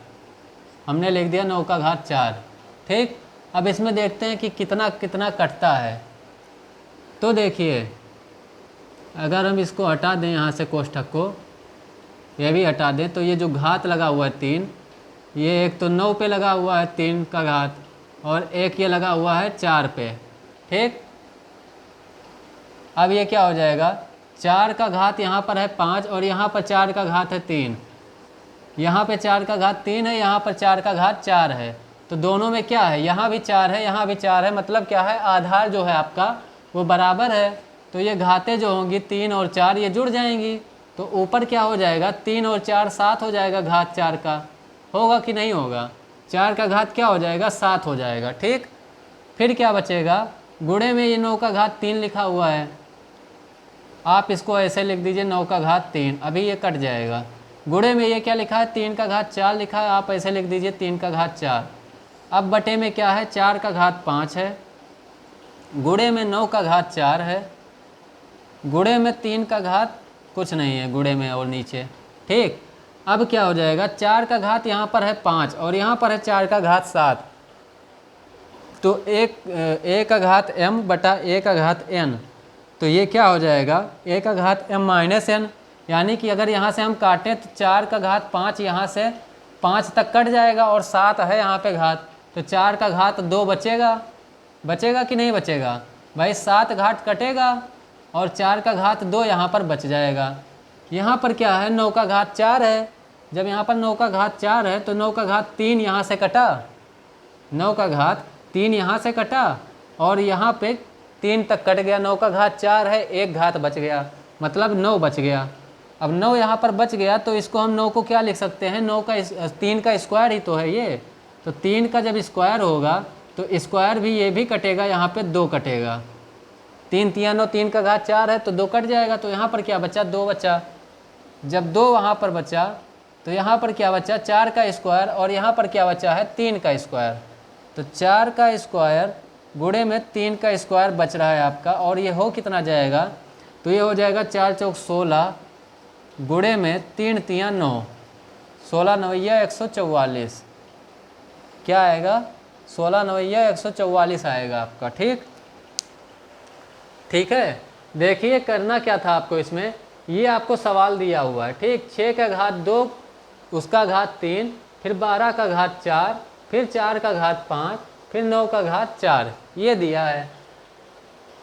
हमने लिख दिया 9 का घात 4, ठीक। अब इसमें देखते हैं कि कितना कितना कटता है। तो देखिए अगर हम इसको हटा दें यहाँ से कोष्ठक को, ये भी हटा दें, तो ये जो घात लगा हुआ है 3, ये एक तो 9 पे लगा हुआ है 3 का घात, और एक ये लगा हुआ है 4 पे, ठीक। अब ये क्या हो जाएगा, 4 का घात यहाँ पर है 5 और यहाँ पर 4 का घात है 3, यहाँ पे 4 का घात 3 है, यहाँ पर 4 का घात 4 है, तो दोनों में क्या है, यहाँ भी 4 है, यहाँ भी 4 है, मतलब क्या है, आधार जो है आपका वो बराबर है। तो ये घातें जो होंगी 3 और 4 ये जुड़ जाएंगी, तो ऊपर क्या हो जाएगा, 3 और 4 7 हो जाएगा घात 4 का, होगा कि नहीं होगा, 4 का घात क्या हो जाएगा 7 हो जाएगा, ठीक। फिर क्या बचेगा, गुणे में ये 9 का घात 3 लिखा हुआ है, आप इसको ऐसे लिख दीजिए 9 का घात 3, अभी ये कट जाएगा। गुणे में ये क्या लिखा है 3 का घात 4 लिखा है, आप ऐसे लिख दीजिए 3 का घात 4। अब बटे में क्या है 4 का घात 5 है, गुणे में 9 का घात 4 है, गुणे में 3 का घात कुछ नहीं है गुणे में और नीचे, ठीक। अब क्या हो जाएगा, 4 का घात यहाँ पर है 5 और यहाँ पर है 4 का घात 7, तो एक का घात m बटा a का घात n, तो ये क्या हो जाएगा a का घात m माइनस n, यानी कि अगर यहाँ से हम काटें तो 4 का घात 5 यहाँ से 5 तक कट जाएगा और 7 है यहाँ पे घात, तो 4 का घात 2 बचेगा कि नहीं बचेगा भाई, 7 घात कटेगा और 4 का घात 2 यहाँ पर बच जाएगा। यहाँ पर क्या है 9 का घात 4 है, जब यहाँ पर 9 का घात 4 है तो 9 का घात 3 यहाँ से कटा, 9 का घात 3 यहाँ से कटा और यहाँ पे 3 तक कट गया, 9 का घात 4 है, एक घात बच गया, मतलब 9 बच गया। अब 9 यहाँ पर बच गया तो इसको हम 9 को क्या लिख सकते हैं, 9 का 3 का स्क्वायर ही तो है ये, तो 3 का जब स्क्वायर होगा तो स्क्वायर भी ये भी कटेगा, यहाँ पे 2 कटेगा, 3 3 9, 3 का घात 4 है तो 2 कट जाएगा, तो यहाँ पर क्या बचा, 2 बचा। जब 2 वहाँ पर बचा तो यहाँ पर क्या बचा, 4 का स्क्वायर, और यहाँ पर क्या बचा है, 3 का स्क्वायर। तो 4 का स्क्वायर गुणे में 3 का स्क्वायर बच रहा है आपका, और ये हो कितना जाएगा, तो ये हो जाएगा 4 चौक 16 गुणे में 3 3 9, 16 नवैया 144, क्या आएगा, 16 नवैया 144 आएगा आपका। ठीक, ठीक है। देखिए करना क्या था आपको इसमें, ये आपको सवाल दिया हुआ है, ठीक, 6 का घात 2 उसका घात 3, फिर 12 का घात 4, फिर 4 का घात 5, फिर 9 का घात 4, ये दिया है।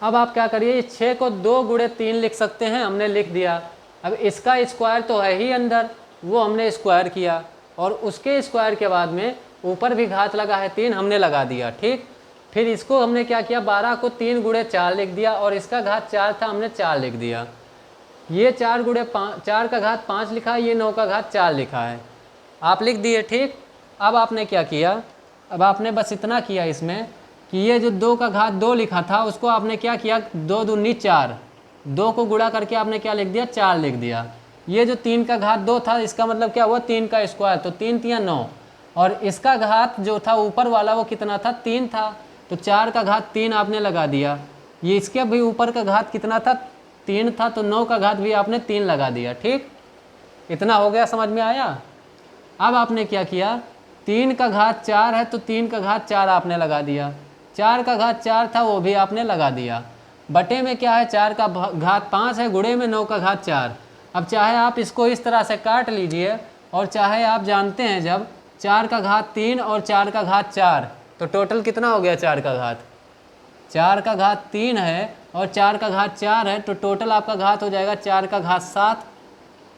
अब आप क्या करिए, इस 6 को 2 गुणे 3 लिख सकते हैं, हमने लिख दिया। अब इसका स्क्वायर तो है ही अंदर, वो हमने स्क्वायर किया, और उसके स्क्वायर के बाद में ऊपर भी घात लगा है 3, हमने लगा दिया। ठीक, फिर इसको हमने क्या किया, 12 को 3 गुणे 4 लिख दिया, और इसका घात 4 था, हमने 4 लिख दिया। ये 4 गुणे 5, 4 का घात 5 लिखा है, ये 9 का घात 4 लिखा है, आप लिख दिए। ठीक, अब आपने क्या किया, अब आपने बस इतना किया इसमें कि ये जो 2 का घात 2 लिखा था उसको आपने क्या किया, 2 दूनी 4, 2 को गुणा करके आपने क्या लिख दिया, 4 लिख दिया। ये जो 3 का घात 2 था इसका मतलब क्या हुआ, 3 का स्क्वायर, तो 3 3 9, और इसका घात जो था ऊपर वाला वो कितना था, 3 था, तो 4 का घात 3 आपने लगा दिया। ये इसके भी ऊपर का घात कितना था, 3 था, तो 9 का घात भी आपने 3 लगा दिया। ठीक, इतना हो गया, समझ में आया। अब आपने क्या किया, 3 का घात 4 है तो 3 का घात 4 आपने लगा दिया, 4 का घात 4 था वो भी आपने लगा दिया, बटे में क्या है, 4 का घात 5 है, गुणे में 9 का घात 4। अब चाहे आप इसको इस तरह से काट लीजिए, और चाहे आप जानते हैं जब 4 का घात 3 और 4 का घात 4, तो टोटल कितना हो गया, 4 का घात, 4 का घात 3 है और 4 का घात 4 है, तो टोटल आपका घात हो जाएगा 4 का घात 7,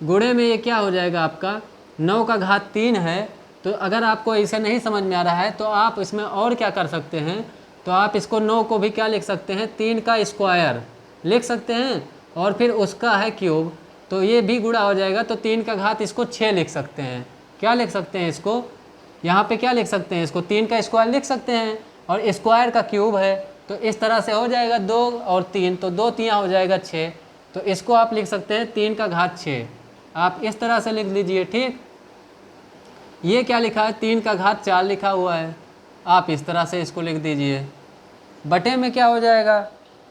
गुणे में ये क्या हो जाएगा आपका, 9 का घात 3 है। तो अगर आपको इसे नहीं समझ में आ रहा है तो आप इसमें और क्या कर सकते हैं, तो आप इसको 9 को भी क्या लिख सकते हैं, 3 का स्क्वायर लिख सकते हैं, और फिर उसका है क्यूब, तो ये भी गुणा हो जाएगा, तो 3 का घात इसको 6 लिख सकते हैं। क्या लिख सकते हैं इसको, यहाँ पे क्या लिख सकते हैं इसको, 3 का स्क्वायर लिख सकते हैं, और स्क्वायर का क्यूब है, तो इस तरह से हो जाएगा 2 और 3, तो 2 3 हो जाएगा 6, तो इसको आप लिख सकते हैं 3 का घात 6, आप इस तरह से लिख लीजिए। ठीक, ये क्या लिखा है, 3 का घात 4 लिखा हुआ है, आप इस तरह से इसको लिख दीजिए। बटे में क्या हो जाएगा,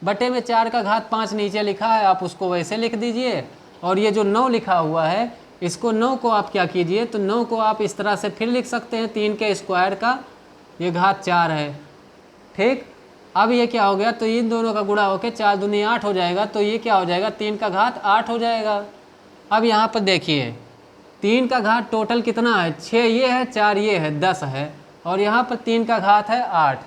बटे में 4 का घात 5 नीचे लिखा है, आप उसको वैसे लिख दीजिए, और ये जो 9 लिखा हुआ है इसको 9 को आप क्या कीजिए, तो 9 को आप इस तरह से फिर लिख सकते हैं, 3 के स्क्वायर का ये घात 4 है। ठीक, अब ये क्या हो गया, तो इन दोनों का गुणा होकर 4 दूनी 8 हो जाएगा, तो ये क्या हो जाएगा, 3 का घात 8 हो जाएगा। अब यहाँ पर देखिए 3 का घात टोटल कितना है, 6 ये है, 4 ये है, 10 है, और यहाँ पर 3 का घात है 8,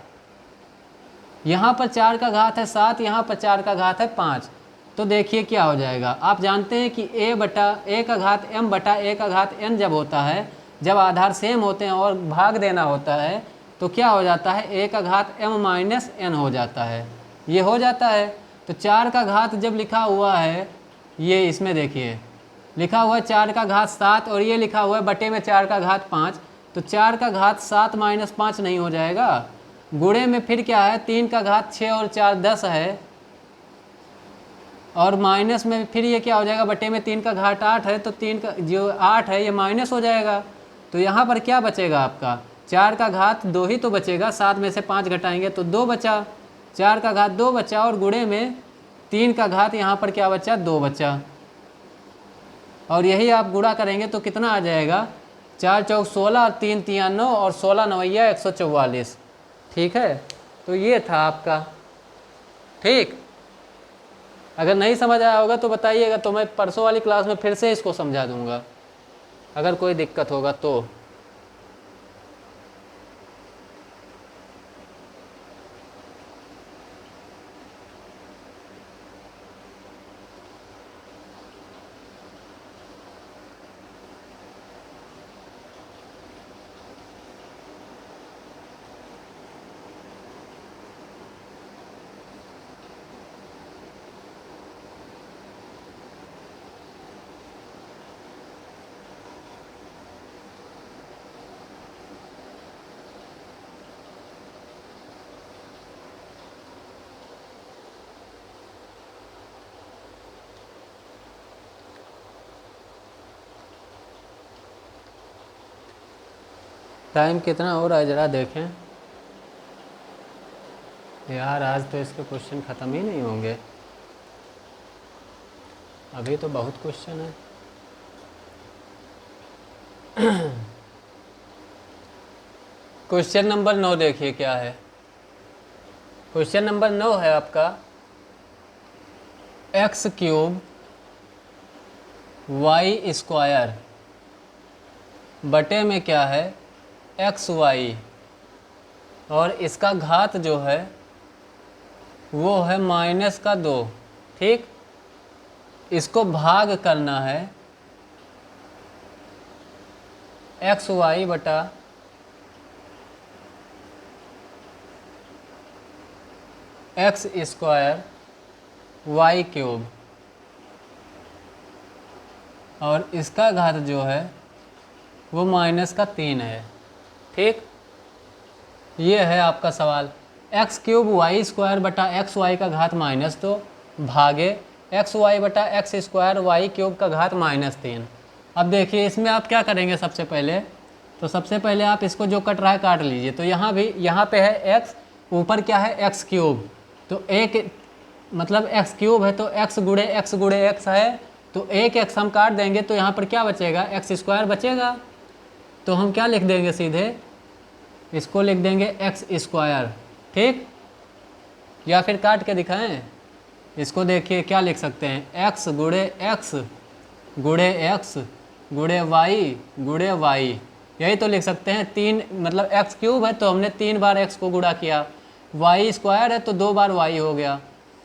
यहाँ पर 4 का घात है 7, यहाँ पर 4 का घात है 5, तो देखिए क्या हो जाएगा। आप जानते हैं कि a का घात m बटा a का घात n जब होता है, जब आधार सेम होते हैं और भाग देना होता है, तो क्या हो जाता है, a का घात m माइनस n हो जाता है, ये हो जाता है। तो 4 का घात जब लिखा हुआ है, ये इसमें देखिए लिखा हुआ है 4 का घात 7, और ये लिखा हुआ है बटे में 4 का घात 5, तो 4 का घात 7 माइनस 5 नहीं हो जाएगा, गुणे में फिर क्या है, 3 का घात 6 और 4 10 है, और माइनस में फिर ये क्या हो जाएगा, बटे में 3 का घात 8 है, तो 3 का जो 8 है ये माइनस हो जाएगा, तो यहाँ पर क्या बचेगा आपका, 4 का घात 2 ही तो बचेगा, 7 में से 5 घटाएंगे तो 2 बचा, 4 का घात 2 बचा, और गुणे में 3 का घात यहाँ पर क्या बचा, 2 बचा, और यही आप गुणा करेंगे तो कितना आ जाएगा, 4 चौक 16 और 3 3 9, और 16 नवैया 144। ठीक है, तो ये था आपका। ठीक, अगर नहीं समझ आया होगा तो बताइएगा, तो मैं परसों वाली क्लास में फिर से इसको समझा दूंगा, अगर कोई दिक्कत होगा तो। टाइम कितना हो रहा है ज़रा देखें यार, आज तो इसके क्वेश्चन ख़त्म ही नहीं होंगे, अभी तो बहुत क्वेश्चन है। क्वेश्चन नंबर 9 देखिए क्या है। क्वेश्चन नंबर 9 है आपका एक्स क्यूब वाई स्क्वायर बटे में क्या है एक्स वाई, और इसका घात जो है वो है -2। ठीक, इसको भाग करना है एक्स वाई बटा एक्स स्क्वायर वाई क्यूब, और इसका घात जो है वो -3 है। ठीक, ये है आपका सवाल। एक्स क्यूब वाई स्क्वायर बटा एक्स वाई का घात -2 भागे एक्स वाई बटा एक्स स्क्वायर वाई क्यूब का घात -3। अब देखिए इसमें आप क्या करेंगे, सबसे पहले तो सबसे पहले आप इसको जो कट रहा है काट लीजिए। तो यहाँ भी, यहाँ पे है एक्स, ऊपर क्या है एक्स क्यूब, तो एक मतलब एक्स क्यूब है तो एक्स गुणे एक्स है, तो एक एक्स हम काट देंगे तो यहाँ पर क्या बचेगा, एक्स स्क्वायर बचेगा। तो हम क्या लिख देंगे, सीधे इसको लिख देंगे एक्स स्क्वायर। ठीक, या फिर काट के दिखाएं इसको, देखिए क्या लिख सकते हैं, एक्स गुणे वाई, यही तो लिख सकते हैं। 3 मतलब एक्स क्यूब है तो हमने 3 बार एक्स को गुणा किया, वाई स्क्वायर है तो 2 बार वाई हो गया,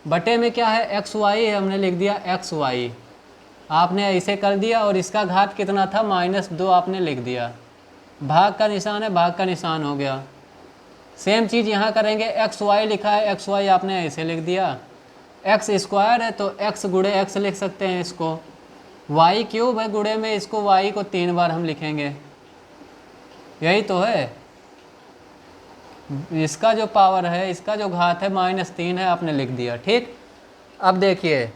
बटे में क्या है एक्स वाई है, हमने लिख दिया एक्स वाई। आपने ऐसे कर दिया, और इसका घात कितना था -2 आपने लिख दिया, भाग का निशान है, भाग का निशान हो गया। सेम चीज़ यहाँ करेंगे, एक्स वाई लिखा है, एक्स वाई आपने ऐसे लिख दिया, एक्स स्क्वायर है तो एक्स गुणे एक्स लिख सकते हैं इसको, वाई क्यूब है गुणे में इसको वाई को 3 बार हम लिखेंगे, यही तो है। इसका जो पावर है, इसका जो घात है -3 है, आपने लिख दिया। ठीक, अब देखिए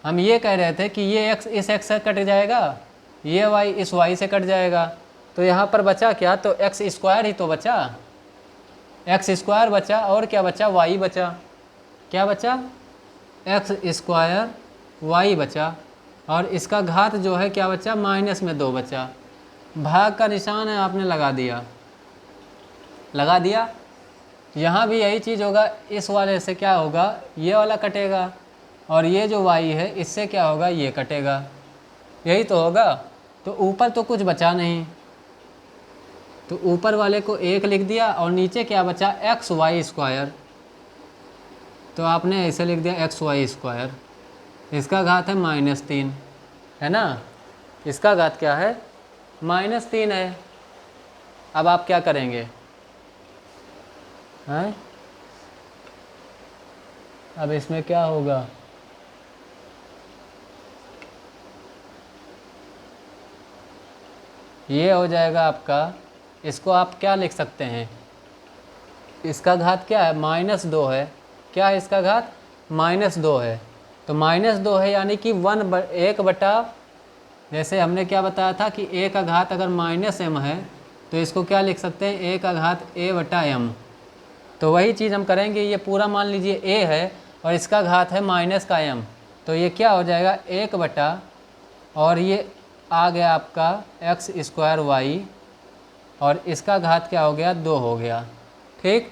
हम ये कह रहे थे कि ये एक्स इस एक्स से कट जाएगा, ये वाई इस वाई से कट जाएगा, तो यहाँ पर बचा क्या, तो एक्स स्क्वायर ही तो बचा, एक्स स्क्वायर बचा, और क्या बचा, वाई बचा। क्या बचा, एक्स स्क्वायर वाई बचा, और इसका घात जो है क्या बचा, -2 बचा, भाग का निशान है आपने लगा दिया। यहाँ भी यही चीज़ होगा, इस वाले से क्या होगा, ये वाला कटेगा, और ये जो वाई है इससे क्या होगा, ये कटेगा, यही तो होगा। तो ऊपर तो कुछ बचा नहीं, तो ऊपर वाले को 1 लिख दिया, और नीचे क्या बचा, एक्स वाई स्क्वायर, तो आपने ऐसे लिख दिया एक्स वाई स्क्वायर, इसका घात है -3, है ना, इसका घात क्या है, -3 है। अब आप क्या करेंगे, हैं, अब इसमें क्या होगा, ये हो जाएगा आपका, इसको आप क्या लिख सकते हैं, इसका घात क्या है, -2 है, क्या है इसका घात, -2 है, तो -2 है यानी कि 1 बटा, जैसे हमने क्या बताया था कि a का घात अगर -m है तो इसको क्या लिख सकते हैं, a का घात a बटा m। तो वही चीज़ हम करेंगे, ये पूरा मान लीजिए a है और इसका घात है -m, तो ये क्या हो जाएगा 1 बटा, और ये आ गया आपका एक्स स्क्वायर वाई, और इसका घात क्या हो गया, 2 हो गया। ठीक,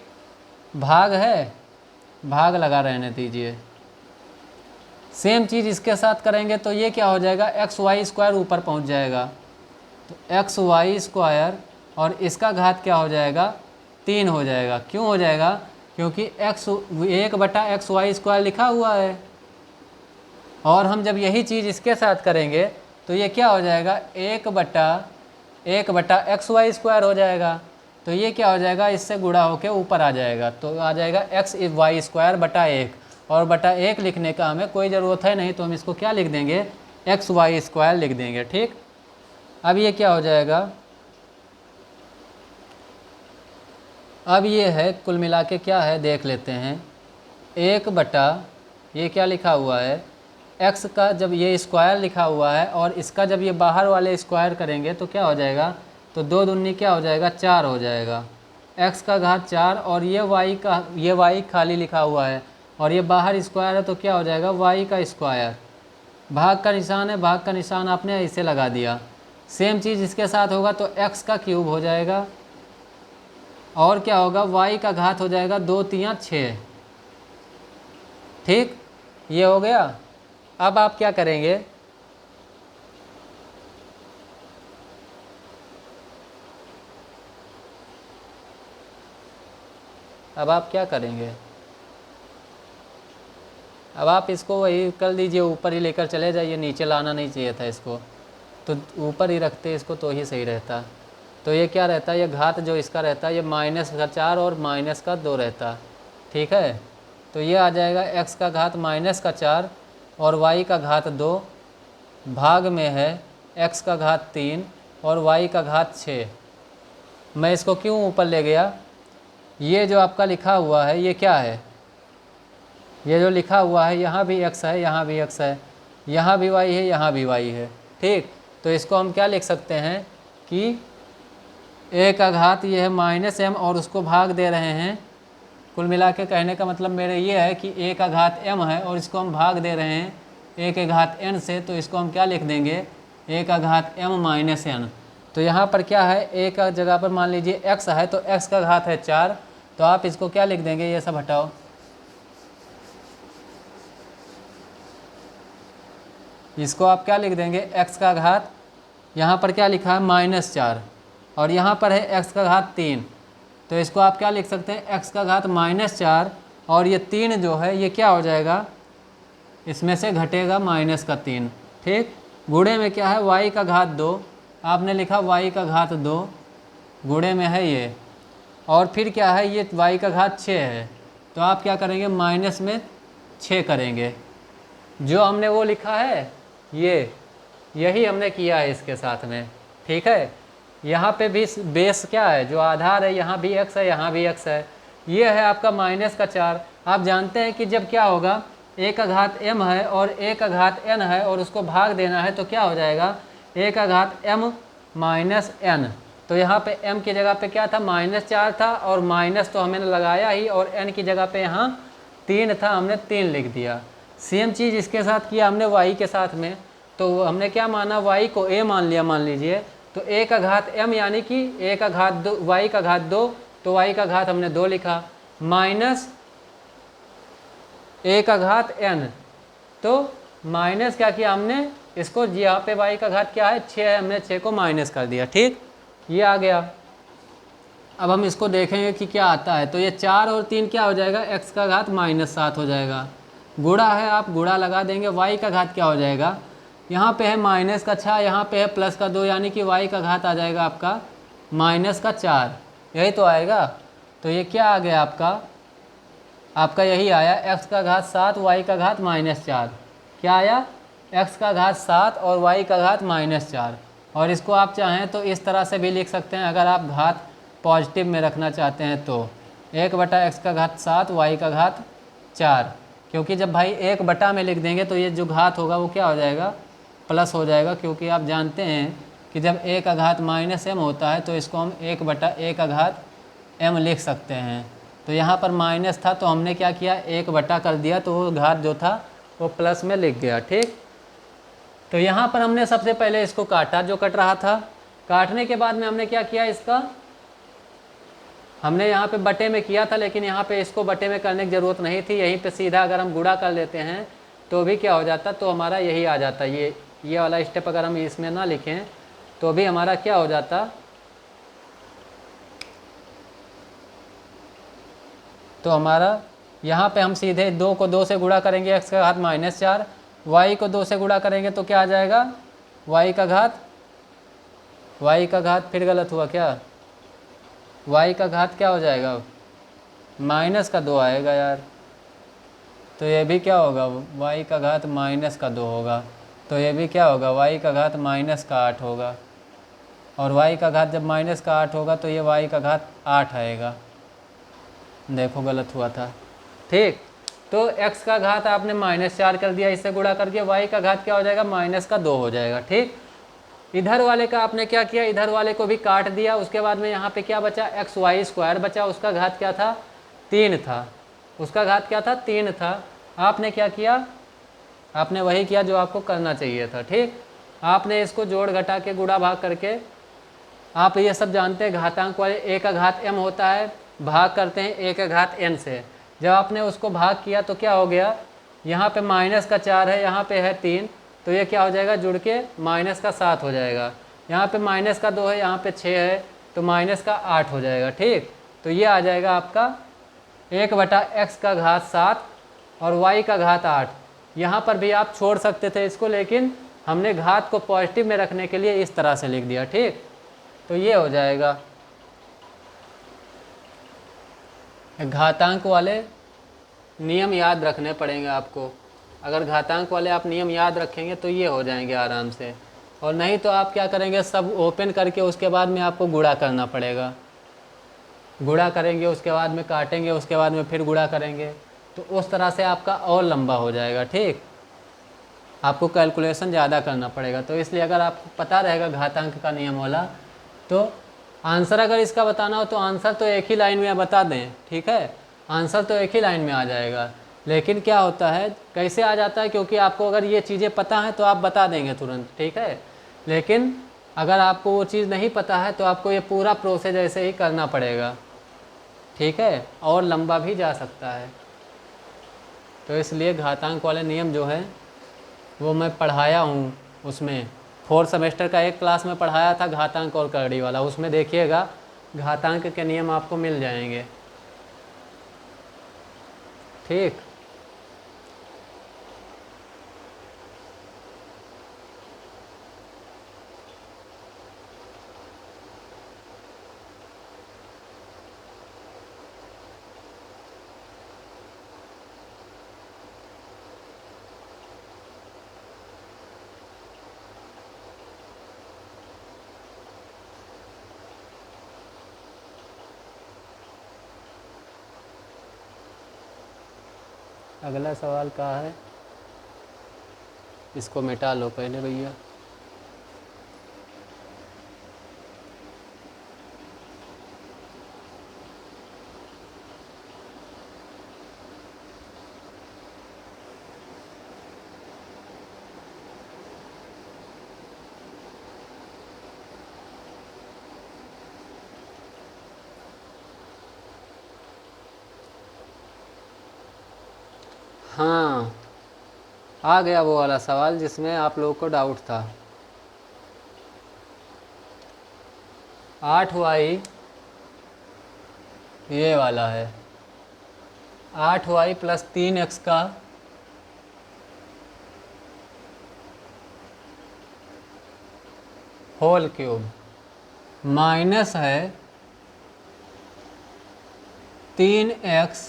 भाग है, भाग लगा रहने दीजिए। सेम चीज़ इसके साथ करेंगे तो ये क्या हो जाएगा, एक्स वाई स्क्वायर ऊपर पहुंच जाएगा, तो एक्स वाई स्क्वायर, और इसका घात क्या हो जाएगा, 3 हो जाएगा। क्यों हो जाएगा, क्योंकि एक्स 1 बटा एक्स वाई स्क्वायर लिखा हुआ है, और हम जब यही चीज़ इसके साथ करेंगे तो ये क्या हो जाएगा, 1 बटा एक्स वाई स्क्वायर हो जाएगा, तो ये क्या हो जाएगा, इससे गुणा होके ऊपर आ जाएगा, तो आ जाएगा एक्स वाई स्क्वायर बटा 1, और बटा 1 लिखने का हमें कोई ज़रूरत है नहीं, तो हम इसको क्या लिख देंगे, एक्स वाई स्क्वायर लिख देंगे। ठीक, अब ये क्या हो जाएगा, अब ये है कुल मिला के क्या है देख लेते हैं, 1 बटा ये क्या लिखा हुआ है, एक्स का जब ये स्क्वायर लिखा हुआ है और इसका जब ये बाहर वाले स्क्वायर करेंगे तो क्या हो जाएगा, तो 2 दूनी क्या हो जाएगा, 4 हो जाएगा। x का घात 4 और ये y खाली लिखा हुआ है और ये बाहर स्क्वायर है तो क्या हो जाएगा, y का स्क्वायर। भाग का निशान है, भाग का निशान आपने इसे लगा दिया। सेम चीज़ इसके साथ होगा तो x का क्यूब हो जाएगा और क्या होगा, y का घात हो जाएगा 2 3 6। ठीक, ये हो गया। अब आप क्या करेंगे, अब आप क्या करेंगे, अब आप इसको वही कर लीजिए, ऊपर ही लेकर चले जाइए, नीचे लाना नहीं चाहिए था इसको, तो ऊपर ही रखते इसको तो ही सही रहता। तो ये क्या रहता है, ये घात जो इसका रहता है ये -4 और -2 रहता। ठीक है, तो ये आ जाएगा x का घात -4 और y का घात 2 भाग में है x का घात 3 और y का घात 6। मैं इसको क्यों ऊपर ले गया, ये जो आपका लिखा हुआ है ये क्या है, ये जो लिखा हुआ है यहाँ भी x है, यहाँ भी x है, यहाँ भी y है, यहाँ भी y है। ठीक, तो इसको हम क्या लिख सकते हैं कि a का घात ये है -m और उसको भाग दे रहे हैं। कुल मिला के कहने का मतलब मेरे ये है कि a का घात m है और इसको हम भाग दे रहे हैं a के घात n से, तो इसको हम क्या लिख देंगे, a का घात m -n। तो यहाँ पर क्या है, a का जगह पर मान लीजिए x है तो x का घात है 4, तो आप इसको क्या लिख देंगे, ये सब हटाओ, इसको आप क्या लिख देंगे, x का घात, यहाँ पर क्या लिखा है -4 और यहाँ पर है x का घात 3, तो इसको आप क्या लिख सकते हैं, x का घात -4 और ये 3 जो है ये क्या हो जाएगा, इसमें से घटेगा -3। ठीक, गुणे में क्या है, y का घात 2, आपने लिखा y का घात 2 गुणे में है ये, और फिर क्या है, ये y का घात 6 है, तो आप क्या करेंगे, माइनस में 6 करेंगे। जो हमने वो लिखा है यही हमने किया है इसके साथ में। ठीक है, यहाँ पे भी बेस क्या है, जो आधार है, यहाँ भी x है, यहाँ भी x है, ये है आपका -4। आप जानते हैं कि जब क्या होगा, a का घात m है और a का घात n है और उसको भाग देना है तो क्या हो जाएगा, a का घात m -n। तो यहाँ पे m की जगह पे क्या था, -4 था और माइनस तो हमने लगाया ही, और n की जगह पे यहाँ 3 था, हमने 3 लिख दिया। सेम चीज़ इसके साथ किया हमने y के साथ में, तो हमने क्या माना, y को a मान लिया, मान लीजिए, तो a का घात m यानी कि a का घात 2, y का घात 2, तो y का घात हमने 2 लिखा, माइनस a का घात n, तो माइनस क्या किया हमने, इसको यहाँ पे y का घात क्या है, 6 है, हमने 6 को माइनस कर दिया। ठीक, ये आ गया। अब हम इसको देखेंगे कि क्या आता है, तो ये 4 और 3 क्या हो जाएगा, x का घात -7 हो जाएगा। गुणा है, आप गुणा लगा देंगे, y का घात क्या हो जाएगा, यहाँ पे है -6, यहाँ पे है +2, यानी कि y का घात आ जाएगा आपका -4, यही तो आएगा। तो ये क्या आ गया आपका यही आया, x का घात 7, y का घात -4। क्या आया, x का घात 7 और y का घात -4। और इसको आप चाहें तो इस तरह से भी लिख सकते हैं, अगर आप घात पॉजिटिव में रखना चाहते हैं तो 1/x का घात 7 y का घात 4, क्योंकि जब भाई 1 में लिख देंगे तो ये जो घात होगा वो क्या हो जाएगा, प्लस हो जाएगा, क्योंकि आप जानते हैं कि जब a का घात -m होता है तो इसको हम 1/a का घात m लिख सकते हैं। तो यहाँ पर माइनस था तो हमने क्या किया, 1 कर दिया, तो वो घात जो था वो प्लस में लिख गया। ठीक, तो यहाँ पर हमने सबसे पहले इसको काटा, जो कट रहा था, काटने के बाद में हमने क्या किया, इसका हमने यहाँ पे बटे में किया था, लेकिन यहाँ पे इसको बटे में करने की ज़रूरत नहीं थी, यहीं पे सीधा अगर हम गुणा कर लेते हैं तो भी क्या हो जाता, तो हमारा यही आ जाता, ये वाला स्टेप अगर हम इसमें ना लिखें तो भी हमारा क्या हो जाता, तो हमारा यहाँ पे हम सीधे 2 को 2 से गुणा करेंगे, x का घात -4, y को 2 से गुणा करेंगे तो क्या आ जाएगा, y का घात फिर गलत हुआ क्या, y का घात क्या हो जाएगा, -2 आएगा यार, तो ये भी क्या होगा, y का घात -2 होगा, तो ये भी क्या होगा, y का घात -8 होगा, और y का घात जब -8 होगा तो ये y का घात 8 आएगा। देखो गलत हुआ था। ठीक, तो x का घात आपने -4 कर दिया, इससे गुणा करके y का घात क्या हो जाएगा, -2 हो जाएगा। ठीक, इधर वाले का आपने क्या किया, इधर वाले को भी काट दिया। उसके बाद में यहाँ पे क्या बचा, एक्स वाई स्क्वायर बचा। उसका घात क्या था, 3 था। उसका घात क्या था, 3 था। आपने क्या किया, आपने वही किया जो आपको करना चाहिए था। ठीक, आपने इसको जोड़ घटा के गुणा भाग करके, आप ये सब जानते हैं घातांक वाले a का घात m होता है, भाग करते हैं a का घात n से। जब आपने उसको भाग किया तो क्या हो गया, यहाँ पे माइनस का 4 है, यहाँ पे है 3, तो ये क्या हो जाएगा, जुड़ के माइनस का 7 हो जाएगा। यहाँ पे माइनस का 2 है, यहाँ पे 6 है, तो माइनस का 8 हो जाएगा। ठीक, तो ये आ जाएगा आपका 1/x का घात 7 और y का घात 8। यहाँ पर भी आप छोड़ सकते थे इसको, लेकिन हमने घात को पॉजिटिव में रखने के लिए इस तरह से लिख दिया। ठीक, तो ये हो जाएगा। घातांक वाले नियम याद रखने पड़ेंगे आपको। अगर घातांक वाले आप नियम याद रखेंगे तो ये हो जाएंगे आराम से, और नहीं तो आप क्या करेंगे, सब ओपन करके उसके बाद में आपको गुणा करना पड़ेगा। गुणा करेंगे, उसके बाद में काटेंगे, उसके बाद में फिर गुणा करेंगे, तो उस तरह से आपका और लंबा हो जाएगा। ठीक, आपको कैलकुलेशन ज़्यादा करना पड़ेगा। तो इसलिए अगर आपको पता रहेगा घातांक का नियम वाला, तो आंसर अगर इसका बताना हो तो आंसर तो एक ही लाइन में बता दें। ठीक है, आंसर तो एक ही लाइन में आ जाएगा। लेकिन क्या होता है, कैसे आ जाता है, क्योंकि आपको अगर ये चीज़ें पता हैं तो आप बता देंगे तुरंत। ठीक है, लेकिन अगर आपको वो चीज़ नहीं पता है तो आपको ये पूरा प्रोसेस ऐसे ही करना पड़ेगा। ठीक है, और लंबा भी जा सकता है। तो इसलिए घातांक वाले नियम जो है वो मैं पढ़ाया हूँ, उसमें 4th सेमेस्टर का एक क्लास में पढ़ाया था घातांक और करड़ी वाला। उसमें देखिएगा घातांक के नियम आपको मिल जाएंगे। ठीक, अगला सवाल कहाँ है, इसको मिटा लो पहले भैया। हाँ, आ गया वो वाला सवाल जिसमें आप लोगों को डाउट था। 8y, ये वाला है 8y + 3x का होल क्यूब, माइनस है 3x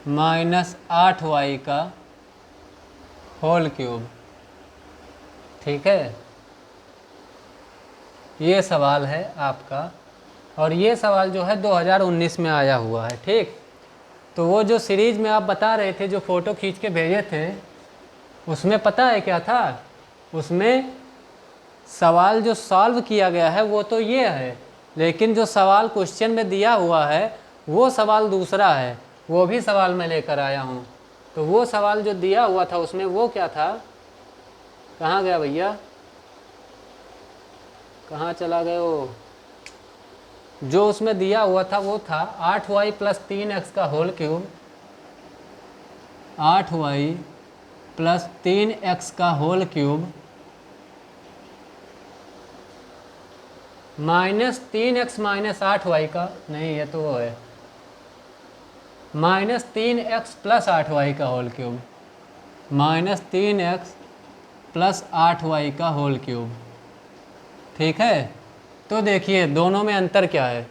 - 8y का होल क्यूब। ठीक है, ये सवाल है आपका, और ये सवाल जो है 2019 में आया हुआ है। ठीक, तो वो जो सीरीज में आप बता रहे थे, जो फ़ोटो खींच के भेजे थे, उसमें पता है क्या था, उसमें सवाल जो सॉल्व किया गया है वो तो ये है, लेकिन जो सवाल क्वेश्चन में दिया हुआ है वो सवाल दूसरा है। वो भी सवाल मैं लेकर आया हूँ। तो वो सवाल जो दिया हुआ था उसमें वो क्या था, कहाँ गया भैया, कहाँ चला गए वो, जो उसमें दिया हुआ था वो था 8y + 3x का होल क्यूब, 8y + 3x का होल क्यूब -3x - 8y का, नहीं ये तो वो है, -3x + 8y का होल क्यूब, -3x + 8y का होल क्यूब। ठीक है, तो देखिए दोनों में अंतर क्या है।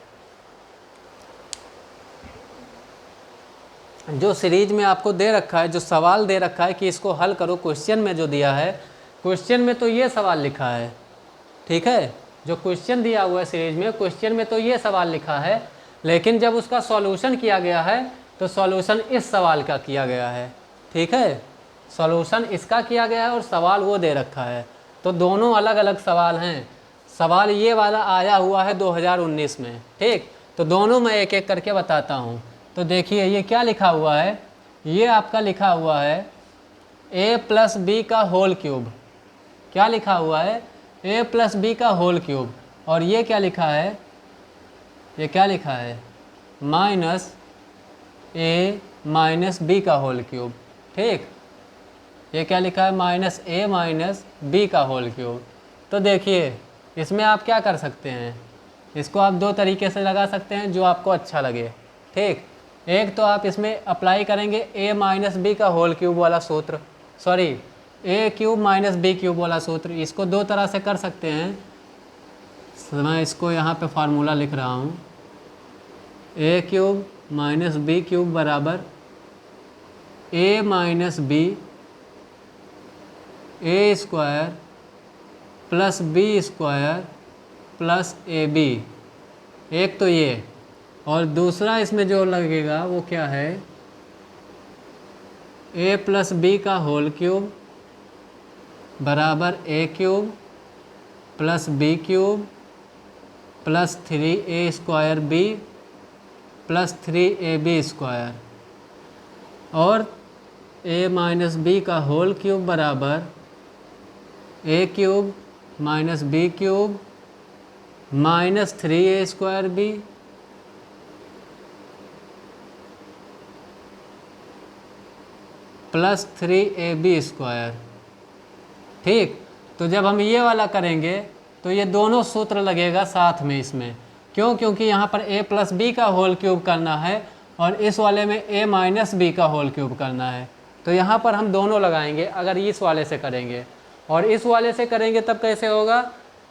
जो सीरीज में आपको दे रखा है, जो सवाल दे रखा है कि इसको हल करो, क्वेश्चन में जो दिया है, क्वेश्चन में तो ये सवाल लिखा है। ठीक है, जो क्वेश्चन दिया हुआ है सीरीज में, क्वेश्चन में तो ये सवाल लिखा है, लेकिन जब उसका सॉल्यूशन किया गया है तो सॉल्यूशन इस सवाल का किया गया है। ठीक है, सॉल्यूशन इसका किया गया है और सवाल वो दे रखा है। तो दोनों अलग अलग सवाल हैं। सवाल ये वाला आया हुआ है 2019 में, ठीक। तो दोनों मैं एक एक करके बताता हूँ। तो देखिए ये क्या लिखा हुआ है, ये आपका लिखा हुआ है a प्लस बी का होल क्यूब। क्या लिखा हुआ है, a प्लस बी का होल क्यूब। और ये क्या लिखा है, ये क्या लिखा है, माइनस a माइनस बी का होल क्यूब, ठीक। ये क्या लिखा है, माइनस a माइनस बी का होल क्यूब। तो देखिए इसमें आप क्या कर सकते हैं, इसको आप दो तरीके से लगा सकते हैं जो आपको अच्छा लगे, ठीक। एक तो आप इसमें अप्लाई करेंगे a माइनस बी का होल क्यूब वाला सूत्र, sorry a cube minus B cube वाला सूत्र। इसको दो तरह से कर सकते हैं। मैं इसको यहाँ पे फार्मूला लिख रहा हूँ, a cube minus B cube बराबर a minus B A square plus B square plus A B. एक तो ये, और दूसरा इसमें जो लगेगा वो क्या है, a प्लस बी का होल क्यूब बराबर a cube plus B cube plus 3a square B plus 3ab square, और a माइनस बी का होल क्यूब बराबर a cube minus B cube minus 3a square B plus 3ab square, ठीक। तो जब हम ये वाला करेंगे तो ये दोनों सूत्र लगेगा साथ में इसमें, क्यों, क्योंकि यहाँ पर a प्लस बी का होल क्यूब करना है और इस वाले में a माइनस बी का होल क्यूब करना है। तो यहाँ पर हम दोनों लगाएंगे अगर इस वाले से करेंगे, और इस वाले से करेंगे तब कैसे होगा,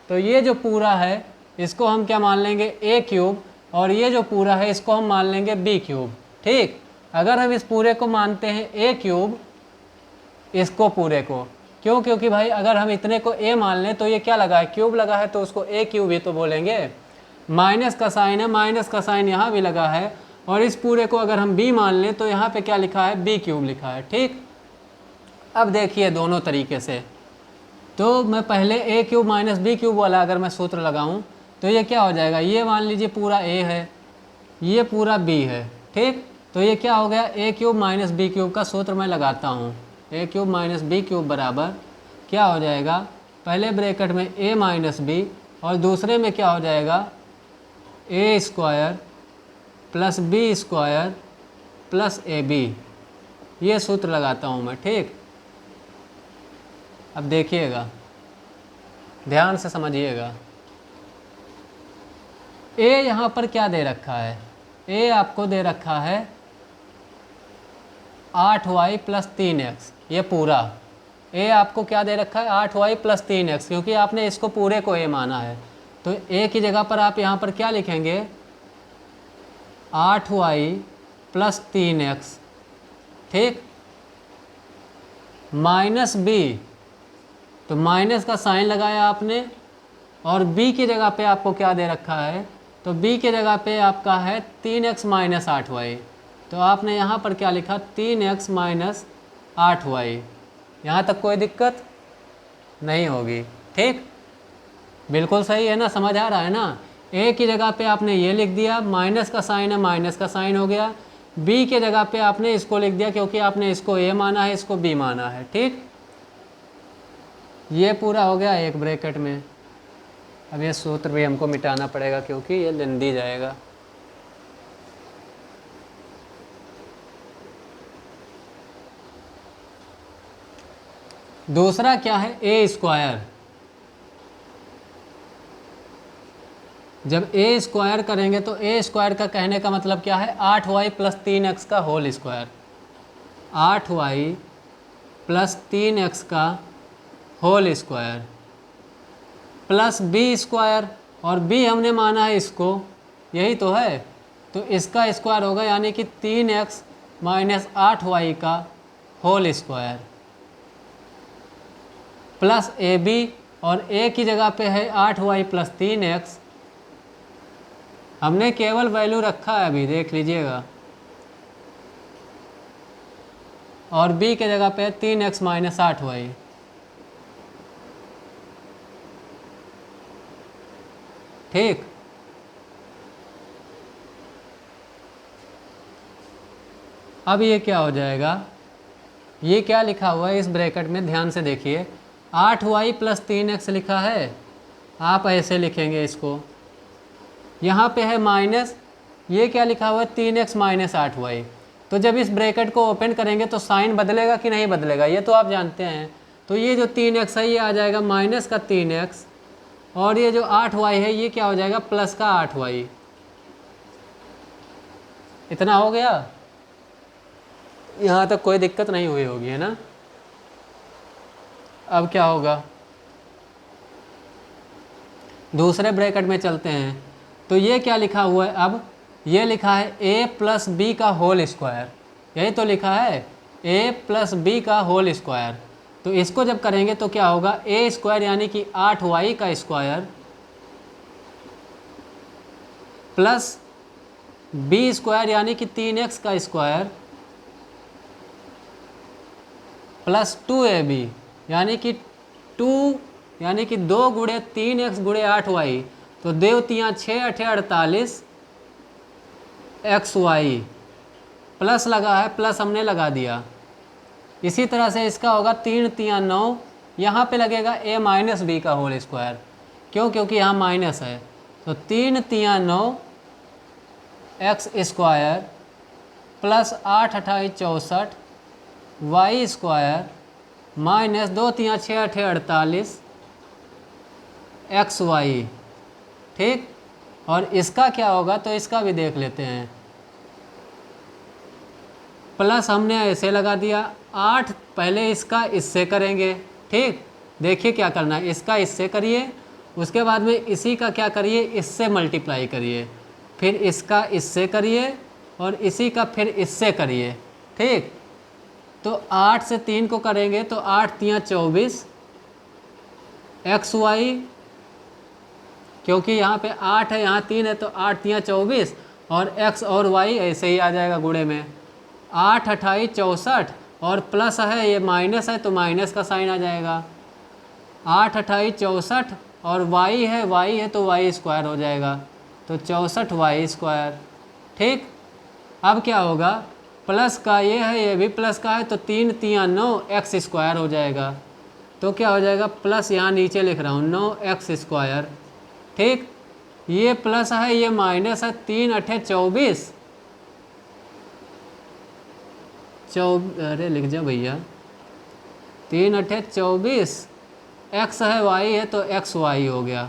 तो ये जो पूरा है इसको हम क्या मान लेंगे, a क्यूब, और ये जो पूरा है इसको हम मान लेंगे b क्यूब, ठीक। अगर हम इस पूरे को मानते हैं a क्यूब, इसको पूरे को, क्यों, क्योंकि भाई अगर हम इतने को a मान लें तो ये क्या लगा है, क्यूब लगा है, तो उसको a क्यूब ही तो बोलेंगे। माइनस का साइन है, माइनस का साइन यहाँ भी लगा है, और इस पूरे को अगर हम b मान लें तो यहाँ पे क्या लिखा है, b क्यूब लिखा है, ठीक। अब देखिए दोनों तरीके से, तो मैं पहले a cube minus B cube वाला अगर मैं सूत्र लगाऊं तो ये क्या हो जाएगा, ये मान लीजिए पूरा a है, ये पूरा b है, ठीक। तो ये क्या हो गया, a cube minus B cube का सूत्र मैं लगाता हूँ, a cube minus B cube बराबर क्या हो जाएगा, पहले ब्रैकेट में a माइनस बी और दूसरे में क्या हो जाएगा, a square plus B square plus A B. ये सूत्र लगाता हूँ मैं, ठीक। अब देखिएगा, ध्यान से समझिएगा, a यहाँ पर क्या दे रखा है, a आपको दे रखा है 8y प्लस 3x, ये पूरा a आपको क्या दे रखा है, 8y प्लस 3x, क्योंकि आपने इसको पूरे को a माना है। तो a की जगह पर आप यहाँ पर क्या लिखेंगे, 8y प्लस 3x, ठीक, माइनस b, तो माइनस का साइन लगाया आपने, और b की जगह पे आपको क्या दे रखा है, तो b की जगह पे आपका है 3x माइनस 8y, तो आपने यहाँ पर क्या लिखा, 3x माइनस 8y। यहाँ तक कोई दिक्कत नहीं होगी, ठीक, बिल्कुल सही है ना, समझ आ रहा है ना। a की जगह पे आपने ये लिख दिया, माइनस का साइन है, माइनस का साइन हो गया, b की जगह पे आपने इसको लिख दिया क्योंकि आपने इसको a माना है, इसको b माना है, ठीक। ये पूरा हो गया एक ब्रैकेट में। अब ये सूत्र भी हमको मिटाना पड़ेगा क्योंकि ये लेंदी जाएगा। दूसरा क्या है, ए स्क्वायर। जब ए स्क्वायर करेंगे तो ए स्क्वायर का कहने का मतलब क्या है, 8y प्लस 3x का whole square, 8y plus 3x का whole square plus B square, और b हमने माना है इसको, यही तो है, तो इसका स्क्वायर होगा, यानी कि 3x माइनस 8y का whole square plus A B, और a की जगह पे है 8y प्लस 3x, हमने केवल वैल्यू रखा है अभी, देख लीजिएगा, और b के जगह पे 3x माइनस 8y। ठीक। अब ये क्या हो जाएगा, ये क्या लिखा हुआ है इस ब्रैकेट में, ध्यान से देखिए, 8y + 3x लिखा है। आप ऐसे लिखेंगे इसको, यहाँ पे है माइनस, ये क्या लिखा हुआ है 3x - 8y। तो जब इस ब्रैकेट को ओपन करेंगे तो साइन बदलेगा कि नहीं बदलेगा, ये तो आप जानते हैं। तो ये जो 3x है ये आ जाएगा माइनस का 3x, और ये जो 8y है ये क्या हो जाएगा प्लस का 8y। इतना हो गया, यहाँ तक कोई दिक्कत नहीं हुई होगी, है ना। अब क्या होगा, दूसरे ब्रैकेट में चलते हैं। तो ये क्या लिखा हुआ है, अब ये लिखा है a + b का होल स्क्वायर, यही तो लिखा है a + b का होल स्क्वायर। तो इसको जब करेंगे तो क्या होगा, a² यानी कि 8y का स्क्वायर प्लस b² यानी कि 3x का स्क्वायर प्लस 2ab यानी कि 2 गुणे 3x गुणे 8y, तो देवतियाँ 6 × 8 = 48 xy, प्लस लगा है, प्लस हमने लगा दिया। इसी तरह से इसका होगा 3 × 3 = 9, यहाँ पे लगेगा a - b का होल स्क्वायर, क्यों, क्योंकि यहाँ माइनस है। तो 3 × 3 = 9 x² plus 8 × 28 = 64 y² minus 2 × 3 = 6 × 8 = 48 xy, ठीक। और इसका क्या होगा, तो इसका भी देख लेते हैं। प्लस हमने ऐसे लगा दिया, 8 पहले इसका इससे करेंगे, ठीक। देखिए क्या करना है, इसका इससे करिए, उसके बाद में इसी का क्या करिए, इससे मल्टीप्लाई करिए, फिर इसका इससे करिए और इसी का फिर इससे करिए, ठीक। तो 8 से 3 को करेंगे तो 8 × 3 = 24 xy, क्योंकि यहाँ पे 8 है यहाँ 3 है, तो 8 × 3 = 24 और x और y ऐसे ही आ जाएगा गुणे में, 8 × 28 = 64 और प्लस है ये माइनस है तो माइनस का साइन आ जाएगा। 8 × 28 = 64 और y है तो y² हो जाएगा, तो 64y², ठीक। अब क्या होगा, प्लस का ये है, ये भी प्लस का है, तो 3 × 3 = 9 x² हो जाएगा। तो क्या हो जाएगा, प्लस यहाँ नीचे लिख रहा हूँ 9x², ठीक। ये प्लस है ये माइनस है, 3 × 8 = 24 अरे लिख जाओ भैया, 3 × 8 = 24, x है y है तो xy हो गया।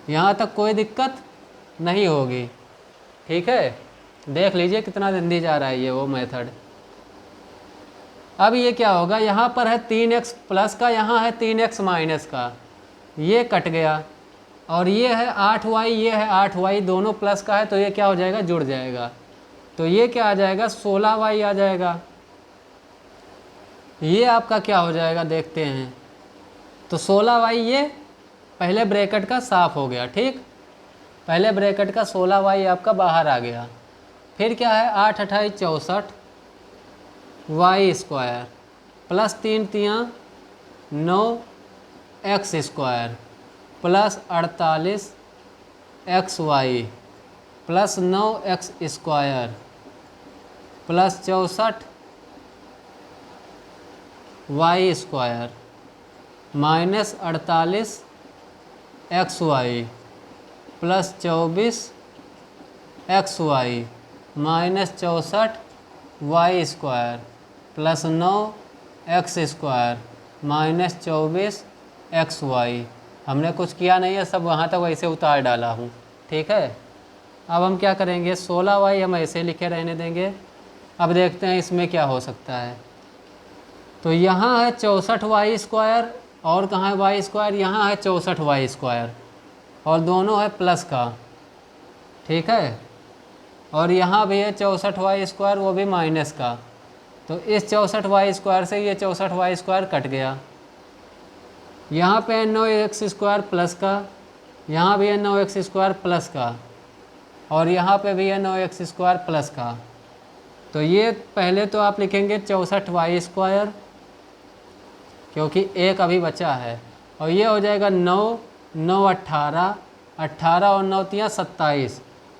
यहाँ तक कोई दिक्कत नहीं होगी, ठीक है। देख लीजिए कितना जल्दी जा रहा है ये वो मेथड। अब ये क्या होगा, यहाँ पर है 3x प्लस का, यहाँ है 3x माइनस का, ये कट गया, और ये है 8y, ये है 8y, दोनों प्लस का है, तो ये क्या हो जाएगा, जुड़ जाएगा। तो ये क्या आ जाएगा, 16y आ जाएगा। ये आपका क्या हो जाएगा, देखते हैं। तो 16y ये पहले ब्रैकेट का साफ हो गया, ठीक। पहले ब्रैकेट का 16y आपका बाहर आ गया। फिर क्या है, 8 × 28 = 64 y² plus 3 × 3 = 9 x² plus 48 xy plus 9x² plus 64 y² minus 48 xy plus 24 xy minus 64 y² plus 9 x² minus 24 xy। हमने कुछ किया नहीं है, सब वहाँ तक वैसे उतार डाला हूँ, ठीक है। अब हम क्या करेंगे, 16y हम ऐसे लिखे रहने देंगे। अब देखते हैं इसमें क्या हो सकता है। तो यहाँ है 64y² और कहाँ है y², यहाँ है 64y² और दोनों है प्लस का, ठीक है। और यहाँ भी है 64y², वो भी माइनस का। तो इस 64y² से ये 64y² कट गया। यहाँ पे है 9x² प्लस का, यहाँ भी है 9x² प्लस का, और यहाँ पे भी है 9x² प्लस का। तो ये पहले तो आप लिखेंगे 64y², क्योंकि एक अभी बचा है, और ये हो जाएगा 9 9 18 18 और 9 तियाँ 27,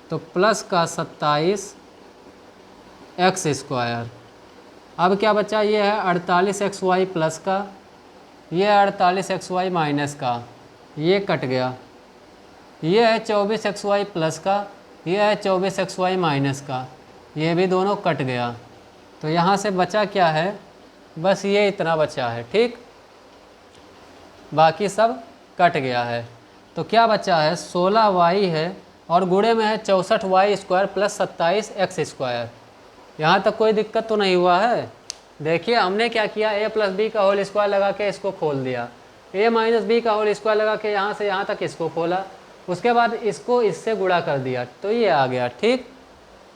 तो प्लस का 27 एक्स स्क्वायर। अब क्या बचा, ये है 48 एक्स वाई प्लस का, ये है 48 एक्स वाई माइनस का, ये कट गया। ये है 24 एक्स वाई प्लस का, ये है 24 एक्स वाई माइनस का, ये भी दोनों कट गया। तो यहाँ से बचा क्या है, बस ये इतना बचा है, ठीक, बाकी सब कट गया है। तो क्या बचा है, 16 वाई है और गुणे में है 64 वाई स्क्वायर प्लस 27 एक्स स्क्वायर। यहाँ तक कोई दिक्कत तो नहीं हुआ है। देखिए हमने क्या किया, a प्लस बी का होल स्क्वायर लगा के इसको खोल दिया, a माइनस बी का होल स्क्वायर लगा के यहाँ से यहाँ तक इसको खोला, उसके बाद इसको इससे गुणा कर दिया, तो ये आ गया, ठीक।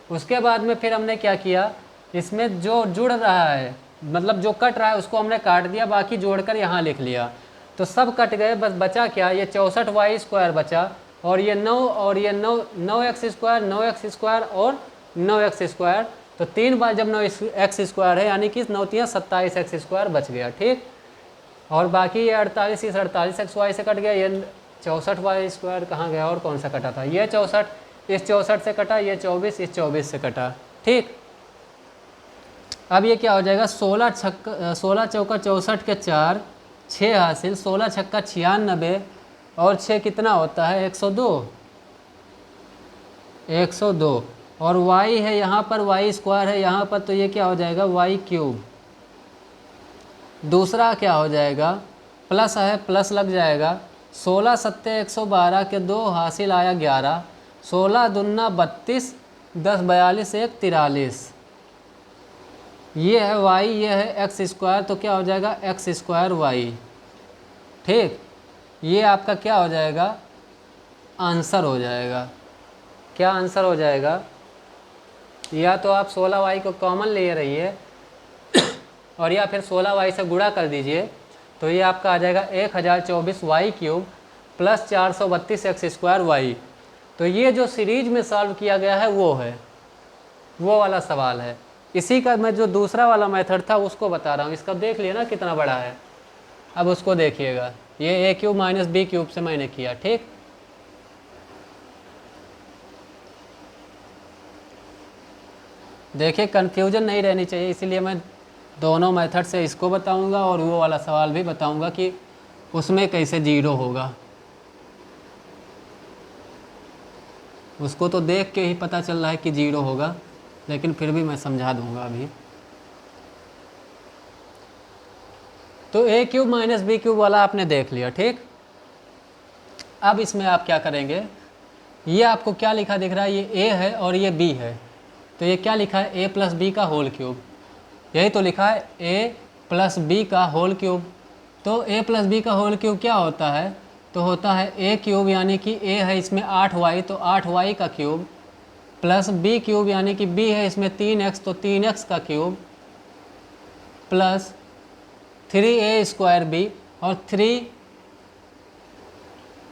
उसके बाद में फिर हमने क्या किया, इसमें जो जुड़ रहा है मतलब जो कट रहा है उसको हमने काट दिया, बाकी जोड़कर यहाँ लिख लिया, तो सब कट गए। बस बचा क्या, ये 64 वाई स्क्वायर बचा और ये 9 और ये 9 एक्स स्क्वायर, 9 एक्स स्क्वायर और 9 एक्स स्क्वायर। तो 3 बार जब 9 एक्स स्क्वायर है यानी कि 9 तियाँ 27 एक्स स्क्वायर बच गया, ठीक। और बाकी ये 48 इस 48 एक्स वाई से कट गया, ये 64 वाई स्क्वायर कहाँ गया और कौन सा कटा था, ये 64 इस 64 से कटा, ये 24 इस 24 से कटा, ठीक। अब ये क्या हो जाएगा, 16 चौका 64 के 4, 6 हासिल, 16 छक्का 96 और 6 कितना होता है 102, 102। और y है यहाँ पर, y स्क्वायर है यहाँ पर, तो ये क्या हो जाएगा y क्यूब। दूसरा क्या हो जाएगा, प्लस है, प्लस लग जाएगा, 16 सत्ते 112 के 2 हासिल आया 11, 16 दूना 32, 10 42 1 43। ये है y, ये है एक्स स्क्वायर, तो क्या हो जाएगा एक्स स्क्वायर y, ठीक। ये आपका क्या हो जाएगा, आंसर हो जाएगा। क्या आंसर हो जाएगा, या तो आप 16 वाई को कॉमन ले रहिए और या फिर 16 वाई से गुणा कर दीजिए, तो ये आपका आ जाएगा 1024 Y cube plus 432 X square Y. तो ये जो सीरीज में सॉल्व किया गया है वो है, वो वाला सवाल है। इसी का मैं जो दूसरा वाला मेथड था उसको बता रहा हूँ, इसका देख लिया ना कितना बड़ा है। अब उसको देखिएगा, ये a cube minus B cube से मैंने किया, ठीक। देखिए कन्फ्यूजन नहीं रहनी चाहिए, इसीलिए मैं दोनों मेथड से इसको बताऊंगा और वो वाला सवाल भी बताऊंगा कि उसमें कैसे जीरो होगा। उसको तो देख के ही पता चल रहा है कि जीरो होगा, लेकिन फिर भी मैं समझा दूंगा अभी। तो a cube minus B cube वाला आपने देख लिया, ठीक। अब इसमें आप क्या करेंगे, ये आपको क्या लिखा दिख रहा है, ये a है और ये b है, तो ये क्या लिखा है, a प्लस बी का होल क्यूब, यही तो लिखा है a प्लस बी का होल क्यूब। तो a प्लस बी का होल क्यूब क्या होता है, तो होता है a क्यूब यानी कि a है इसमें 8y, तो 8y का क्यूब प्लस b क्यूब यानी कि b है इसमें 3x, तो 3x का cube plus 3a square b और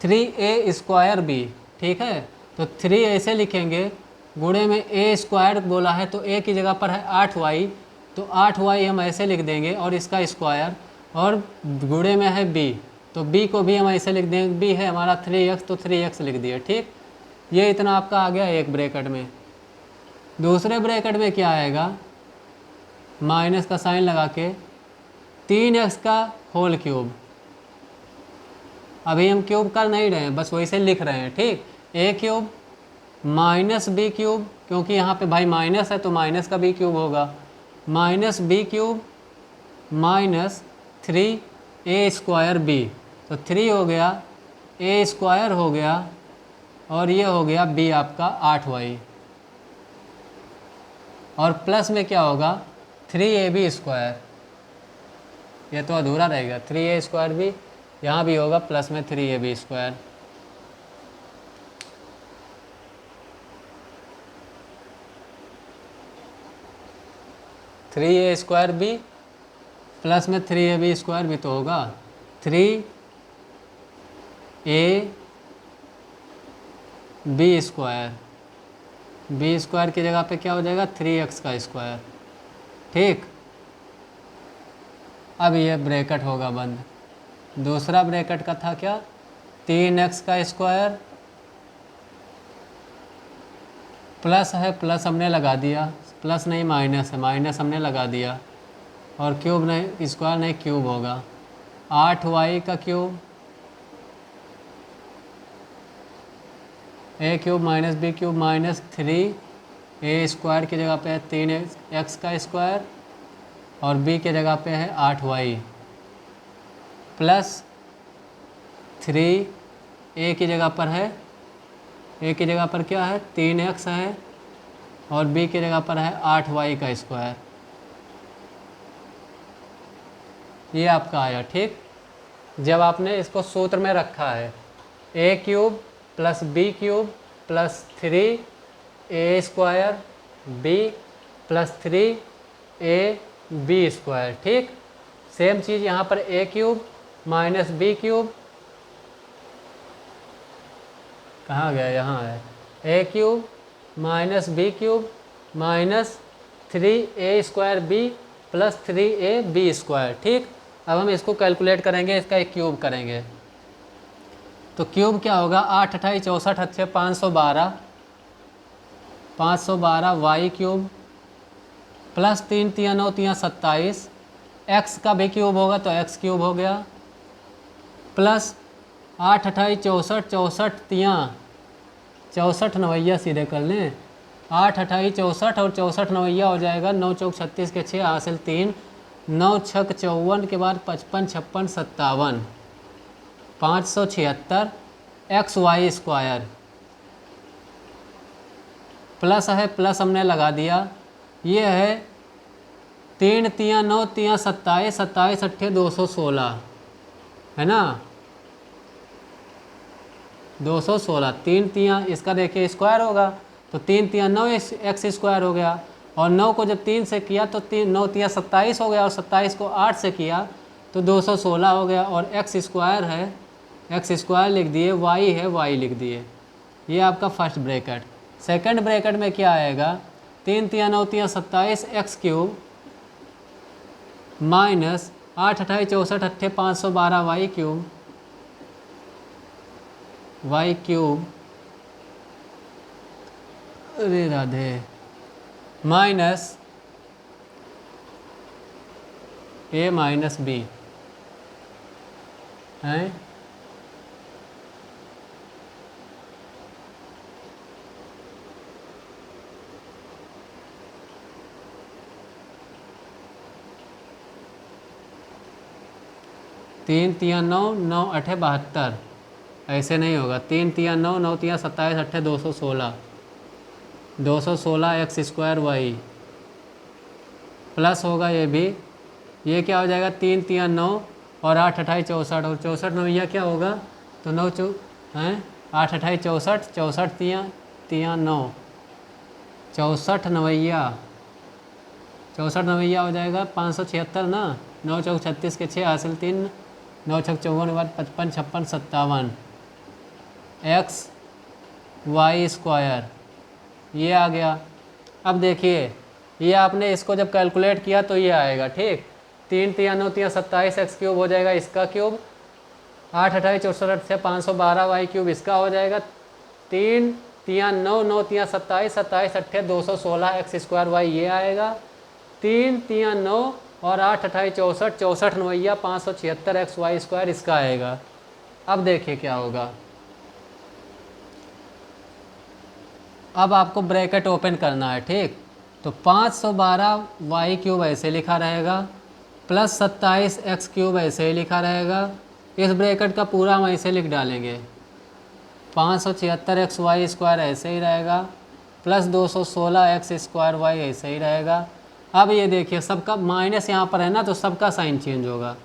3a स्क्वायर b, ठीक है। तो 3 ऐसे लिखेंगे, गुणे में a स्क्वायर बोला है तो a की जगह पर है 8y, तो 8y हम ऐसे लिख देंगे और इसका स्क्वायर, और गुणे में है b, तो b को भी हम ऐसे लिख देंगे, b है हमारा 3x, तो 3x लिख दिए, ठीक। ये इतना आपका आ गया एक ब्रैकेट में। दूसरे ब्रैकेट में क्या आएगा, माइनस का साइन लगा के 3x का होल क्यूब, अभी हम क्यूब कर नहीं रहे हैं, बस वैसे लिख रहे हैं, ठीक। a cube minus B cube, क्योंकि यहाँ पे भाई माइनस है तो माइनस का बी क्यूब होगा, minus B cube minus 3a square B, तो 3 हो गया, a स्क्वायर हो गया और ये हो गया b आपका 8y, और प्लस में क्या होगा 3ab स्क्वायर, ये तो अधूरा रहेगा, 3a स्क्वायर भी यहाँ भी होगा, प्लस में 3ab स्क्वायर। थ्री ए स्क्वायर बी प्लस में 3ab स्क्वायर भी तो होगा, 3ab स्क्वायर, b स्क्वायर की जगह पे क्या हो जाएगा 3x का स्क्वायर, ठीक। अब ये ब्रैकेट होगा बंद। दूसरा ब्रैकेट का था क्या, 3x का स्क्वायर प्लस है, प्लस हमने लगा दिया, प्लस नहीं माइनस है, माइनस हमने लगा दिया, और क्यूब नहीं, स्क्वायर नहीं क्यूब होगा, 8y का cube, A cube minus B cube minus 3 square की जगह पे है 3x का स्क्वायर, और b की जगह पे है 8y, प्लस 3 की जगह पर है, a की जगह पर क्या है 3x है, और b की जगह पर है 8y का स्क्वायर। ये आपका आया, ठीक। जब आपने इसको सूत्र में रखा है a cube plus b cube plus 3a square b plus 3ab square, ठीक। सेम चीज़ यहाँ पर a cube minus B cube, कहाँ गया, यहाँ है, a cube minus B cube minus 3a square b plus 3ab square, ठीक। अब हम इसको कैलकुलेट करेंगे, इसका एक क्यूब करेंगे, तो क्यूब क्या होगा, 8 28 64 अच्छे 512, 512 वाई क्यूब प्लस 3 3 9 3 27, एक्स का भी क्यूब होगा तो एक्स क्यूब हो गया, प्लस 8 28 64 64 64 नवैया सीधे कर लें, 8 28 64 और 64 नवैया हो जाएगा, 9 चौक 36 के 6 हासिल 3, 9 छक 54 के बाद 55 56 57, 576 एक्स वाई स्क्वायर, प्लस है, प्लस हमने लगा दिया, ये है 3 3 9 3 27 27 अट्ठे 216 है ना, 216, 3 3 इसका देखिए स्क्वायर होगा तो 3 3 9 एक्स स्क्वायर हो गया, और 9 को जब 3 से किया तो 9 3 27 हो गया, और 27 को 8 से किया तो 216 हो गया, और एक्स स्क्वायर है, एक्स स्क्वायर लिख दिए, वाई है, वाई लिख दिए। ये आपका फर्स्ट ब्रैकेट। सेकंड ब्रैकेट में क्या आएगा, 3 3 9 3 27 एक्स क्यूब माइनस 8 28 64 अट्ठे 512 वाई क्यूब, वाई क्यूब, अरे Radhe, minus A minus B है, तीन तिया 9 9 अठे 72, ऐसे नहीं होगा, 3 तिया 9 9 तिया 27 अट्ठे 216, 216 एक्स स्क्वायर वाई, प्लस होगा ये भी, ये क्या हो जाएगा 3 तिया 9 और 8 28 64, और 64 नवैया क्या होगा, तो 9 चौ हैं 8 28 64 64 तिया तिया 9 64 नवैया, 64 नवैया हो जाएगा 576 ना, 9 चौक 36 के 6 हासिल 3, 9 छक 54 के बाद 55 56 57 एक्स वाई स्क्वायर, ये आ गया। अब देखिए ये आपने इसको जब कैलकुलेट किया तो ये आएगा, ठीक। 3 3 9 3 27 एक्स क्यूब हो जाएगा, इसका क्यूब 8 28 64 से 512 वाई क्यूब इसका हो जाएगा, 3 3 9 9 3 27 27 अट्ठे 216 एक्स स्क्वायर वाई, ये आएगा। 3 3 9 और 8 28 64 64 नवैया 576 एक्स वाई स्क्वायर, इसका आएगा। अब देखिए क्या होगा, अब आपको ब्रैकेट ओपन करना है, ठीक। तो 512 वाई क्यूब ऐसे लिखा रहेगा, प्लस 27 एक्स क्यूब ऐसे ही लिखा रहेगा, इस ब्रैकेट का पूरा हम ऐसे लिख डालेंगे, 576 एक्स वाई स्क्वायर ऐसे ही रहेगा, प्लस 216 एक्स स्क्वायर वाई ऐसे ही रहेगा। अब ये देखिए सबका माइनस यहाँ पर है ना, तो सबका साइन चेंज होगा,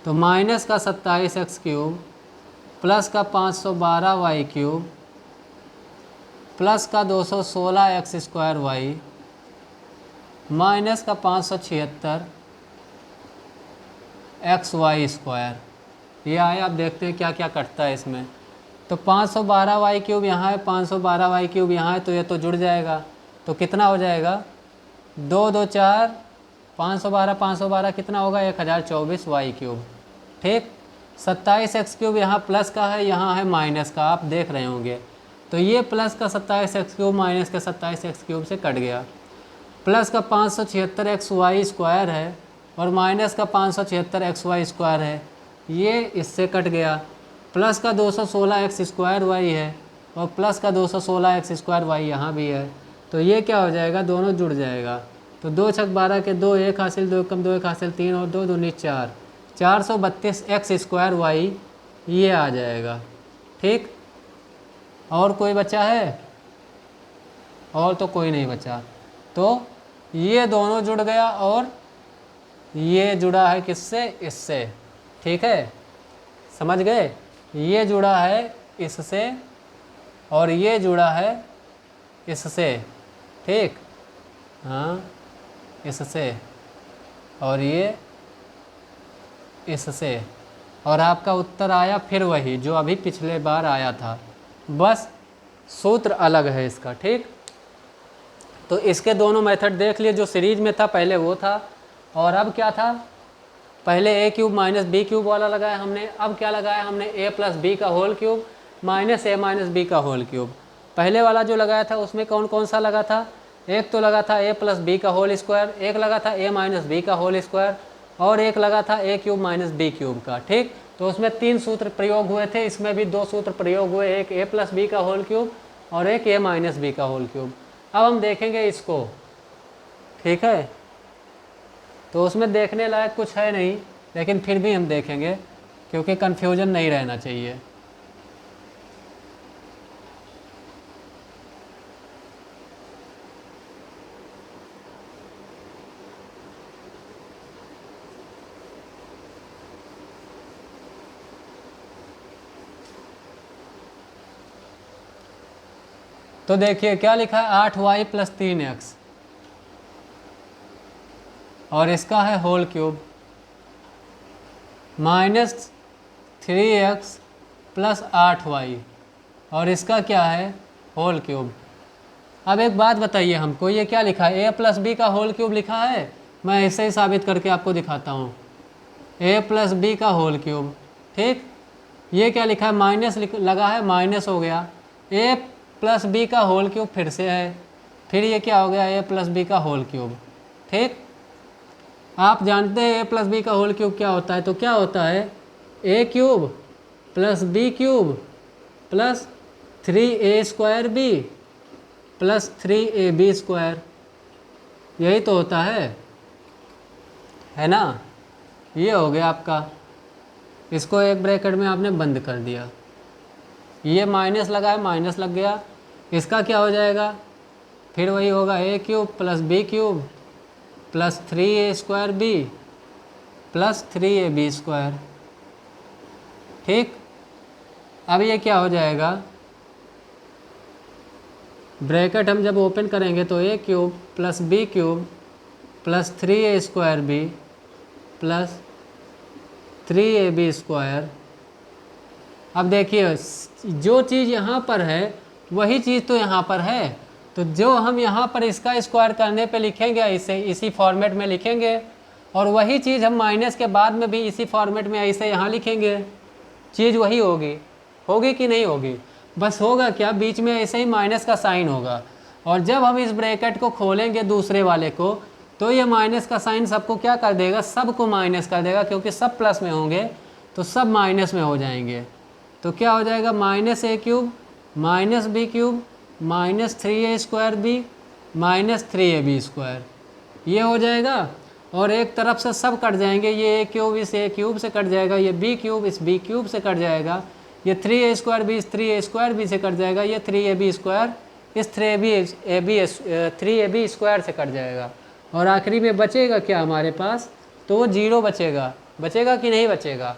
तो माइनस का 27 एक्स क्यूब प्लस का 512 वाई क्यूब प्लस का 216 एक्स स्क्वायर वाई माइनस का 576 एक्स वाई स्क्वायर, ये आए। आप देखते हैं क्या क्या कटता है इसमें, तो 512 वाई क्यूब यहाँ है, 512 वाई क्यूब यहाँ है, तो ये तो जुड़ जाएगा, तो कितना हो जाएगा 2 2 4 512 512 कितना होगा 1024 वाई क्यूब, ठीक। 27 एक्स क्यूब यहाँ प्लस का है, यहाँ है माइनस का, आप देख रहे होंगे, तो ये प्लस का 27x³ माइनस का 27x³ से कट गया। प्लस का 576xy स्क्वायर है और माइनस का 576xy स्क्वायर है, ये इससे कट गया। प्लस का 216x स्क्वायर वाई है और प्लस का 216x स्क्वायर वाई यहाँ भी है, तो ये क्या हो जाएगा, दोनों जुड़ जाएगा। तो 2 छक 12 के 2, 1 हासिल 2 कम 2 1 हासिल 3 और 2 दूनी 4, 432x स्क्वायर वाई ये आ जाएगा। ठीक, और कोई बचा है? और तो कोई नहीं बचा। तो ये दोनों जुड़ गया और ये जुड़ा है किससे, इससे। ठीक है, समझ गए? ये जुड़ा है इससे और ये जुड़ा है इससे। ठीक, हाँ, इससे और ये इससे, और आपका उत्तर आया फिर वही जो अभी पिछले बार आया था, बस सूत्र अलग है इसका। ठीक, तो इसके दोनों मेथड देख लिए। जो सीरीज में था पहले वो था, और अब क्या था, पहले a³ माइनस b³ वाला लगाया हमने, अब क्या लगाया हमने, a प्लस बी का whole cube minus a minus B का होल क्यूब। पहले वाला जो लगाया था उसमें कौन कौन सा लगा था, एक तो लगा था a प्लस बी का होल स्क्वायर, एक लगा था a माइनस बी का होल स्क्वायर, और एक लगा था a³ माइनस b³ का। ठीक, तो उसमें 3 सूत्र प्रयोग हुए थे, इसमें भी 2 सूत्र प्रयोग हुए, एक a प्लस बी का होल क्यूब और एक a माइनस बी का होल क्यूब। अब हम देखेंगे इसको। ठीक है, तो उसमें देखने लायक कुछ है नहीं, लेकिन फिर भी हम देखेंगे क्योंकि कन्फ्यूजन नहीं रहना चाहिए। तो देखिए क्या लिखा है, 8y प्लस 3x और इसका है whole cube minus 3x plus 8y और इसका क्या है, होल क्यूब। अब एक बात बताइए हमको, ये क्या लिखा है, a प्लस बी का होल क्यूब लिखा है। मैं ऐसे ही साबित करके आपको दिखाता हूँ, a प्लस बी का होल क्यूब। ठीक, ये क्या लिखा है, माइनस लगा है, माइनस हो गया, a प्लस बी का होल क्यूब फिर से है, फिर ये क्या हो गया, a प्लस बी का होल क्यूब। ठीक, आप जानते हैं a प्लस बी का होल क्यूब क्या होता है, तो क्या होता है, a³ plus b³ plus 3a square b plus 3ab square, यही तो होता है ना। ये हो गया आपका, इसको एक ब्रैकेट में आपने बंद कर दिया, ये माइनस लगा है, माइनस लग गया, इसका क्या हो जाएगा, फिर वही होगा a³ plus b³ plus 3a square b plus 3ab square. ठीक, अब ये क्या हो जाएगा, ब्रैकेट हम जब ओपन करेंगे तो a³ plus b³ plus 3a square b plus 3ab square. अब देखिए जो चीज़ यहाँ पर है वही चीज़ तो यहाँ पर है, तो जो हम यहाँ पर इसका स्क्वायर करने पे लिखेंगे इसे इसी फॉर्मेट में लिखेंगे, और वही चीज़ हम माइनस के बाद में भी इसी फॉर्मेट में ऐसे यहाँ लिखेंगे, चीज़ वही होगी कि नहीं होगी, बस होगा क्या, बीच में ऐसे ही माइनस का साइन होगा, और जब हम इस ब्रैकेट को खोलेंगे दूसरे वाले को तो ये माइनस का साइन सबको क्या कर देगा, सबको माइनस कर देगा, क्योंकि सब प्लस में होंगे तो सब माइनस में हो जाएंगे। तो क्या हो जाएगा, minus a³ minus b³ minus 3a square b minus 3ab square, ये हो जाएगा, और एक तरफ से सब कट जाएंगे, ये a³ इस a³ से कट जाएगा, ये b³ इस b³ से कट जाएगा, ये 3a स्क्वायर b इस 3a स्क्वायर b से कट जाएगा, ये 3ab स्क्वायर इस 3ab स्क्वायर से कट जाएगा, और आखिरी में बचेगा क्या हमारे पास, तो वो 0 बचेगा कि नहीं बचेगा।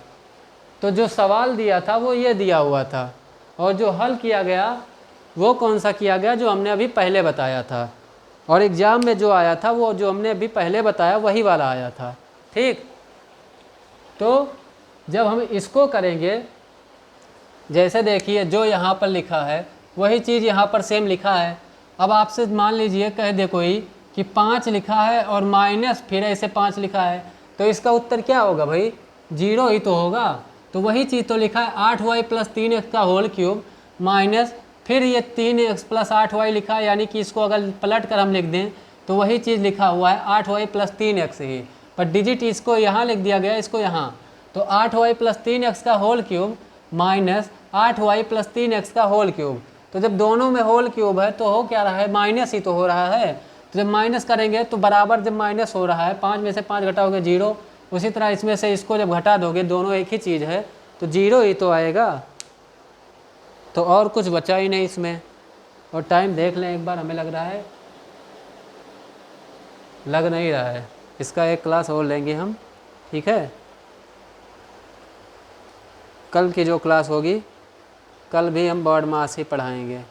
तो जो सवाल दिया था वो ये दिया हुआ था, और जो हल किया गया वो कौन सा किया गया, जो हमने अभी पहले बताया था, और एग्ज़ाम में जो आया था वो जो हमने अभी पहले बताया वही वाला आया था। ठीक, तो जब हम इसको करेंगे, जैसे देखिए जो यहाँ पर लिखा है वही चीज़ यहाँ पर सेम लिखा है। अब आपसे मान लीजिए कह दे कोई कि 5 लिखा है और माइनस फिर ऐसे 5 लिखा है, तो इसका उत्तर क्या होगा भाई, 0 ही तो होगा। तो वही चीज़ तो लिखा है 8y प्लस 3x का होल क्यूब माइनस फिर ये 3x + 8y लिखा है, यानी कि इसको अगर पलट कर हम लिख दें तो वही चीज़ लिखा हुआ है 8y + 3x ही, पर डिजिट इसको यहाँ लिख दिया गया, इसको यहाँ। तो 8y + 3x का whole cube minus 8y + 3x का होल क्यूब। तो जब दोनों में होल क्यूब है तो हो क्या रहा है, माइनस ही तो हो रहा है। तो जब माइनस करेंगे तो बराबर जब माइनस हो रहा है, 5 में से 5 घटाओगे 0, उसी तरह इसमें से इसको जब घटा दोगे, दोनों एक ही चीज़ है तो 0 ही तो आएगा। तो और कुछ बचा ही नहीं इसमें। और टाइम देख लें एक बार, हमें लग रहा है, लग नहीं रहा है। इसका एक क्लास और लेंगे हम, ठीक है। कल की जो क्लास होगी, कल भी हम बॉड मास ही पढ़ाएंगे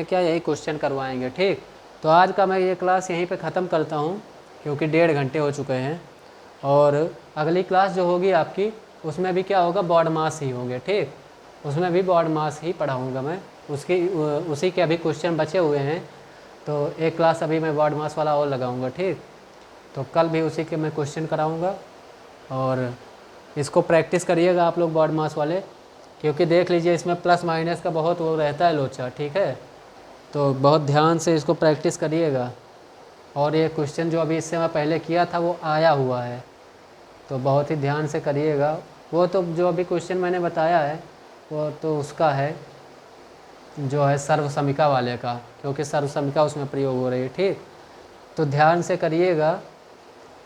क्या, यही क्वेश्चन करवाएंगे, ठीक। तो आज का मैं ये क्लास यहीं पे ख़त्म करता हूँ, क्योंकि 1.5 घंटे हो चुके हैं। और अगली क्लास जो होगी आपकी, उसमें भी क्या होगा, बॉड मास ही होंगे, ठीक। उसमें भी बॉड मास ही पढ़ाऊँगा मैं, उसी के अभी क्वेश्चन बचे हुए हैं। तो एक क्लास अभी मैं बॉड मास वाला और लगाऊंगा, ठीक। तो कल भी उसी के मैं क्वेश्चन कराऊंगा, और इसको प्रैक्टिस करिएगा आप लोग बॉड मास वाले, क्योंकि देख लीजिए इसमें प्लस माइनस का बहुत वो रहता है लोचा, ठीक है। तो बहुत ध्यान से इसको प्रैक्टिस करिएगा। और ये क्वेश्चन जो अभी इससे मैं पहले किया था वो आया हुआ है, तो बहुत ही ध्यान से करिएगा। वो तो जो अभी क्वेश्चन मैंने बताया है वो तो उसका है, जो है सर्वसमिका वाले का, क्योंकि सर्वसमिका उसमें प्रयोग हो रही है, ठीक। तो ध्यान से करिएगा,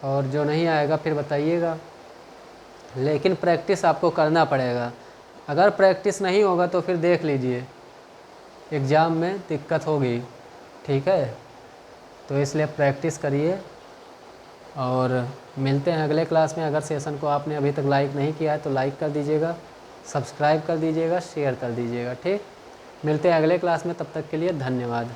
और जो नहीं आएगा फिर बताइएगा। लेकिन प्रैक्टिस आपको करना पड़ेगा। अगर प्रैक्टिस नहीं होगा तो फिर देख लीजिए एग्ज़ाम में दिक्कत होगी, ठीक है। तो इसलिए प्रैक्टिस करिए, और मिलते हैं अगले क्लास में। अगर सेशन को आपने अभी तक लाइक नहीं किया है तो लाइक कर दीजिएगा, सब्सक्राइब कर दीजिएगा, शेयर कर दीजिएगा, ठीक। मिलते हैं अगले क्लास में, तब तक के लिए धन्यवाद।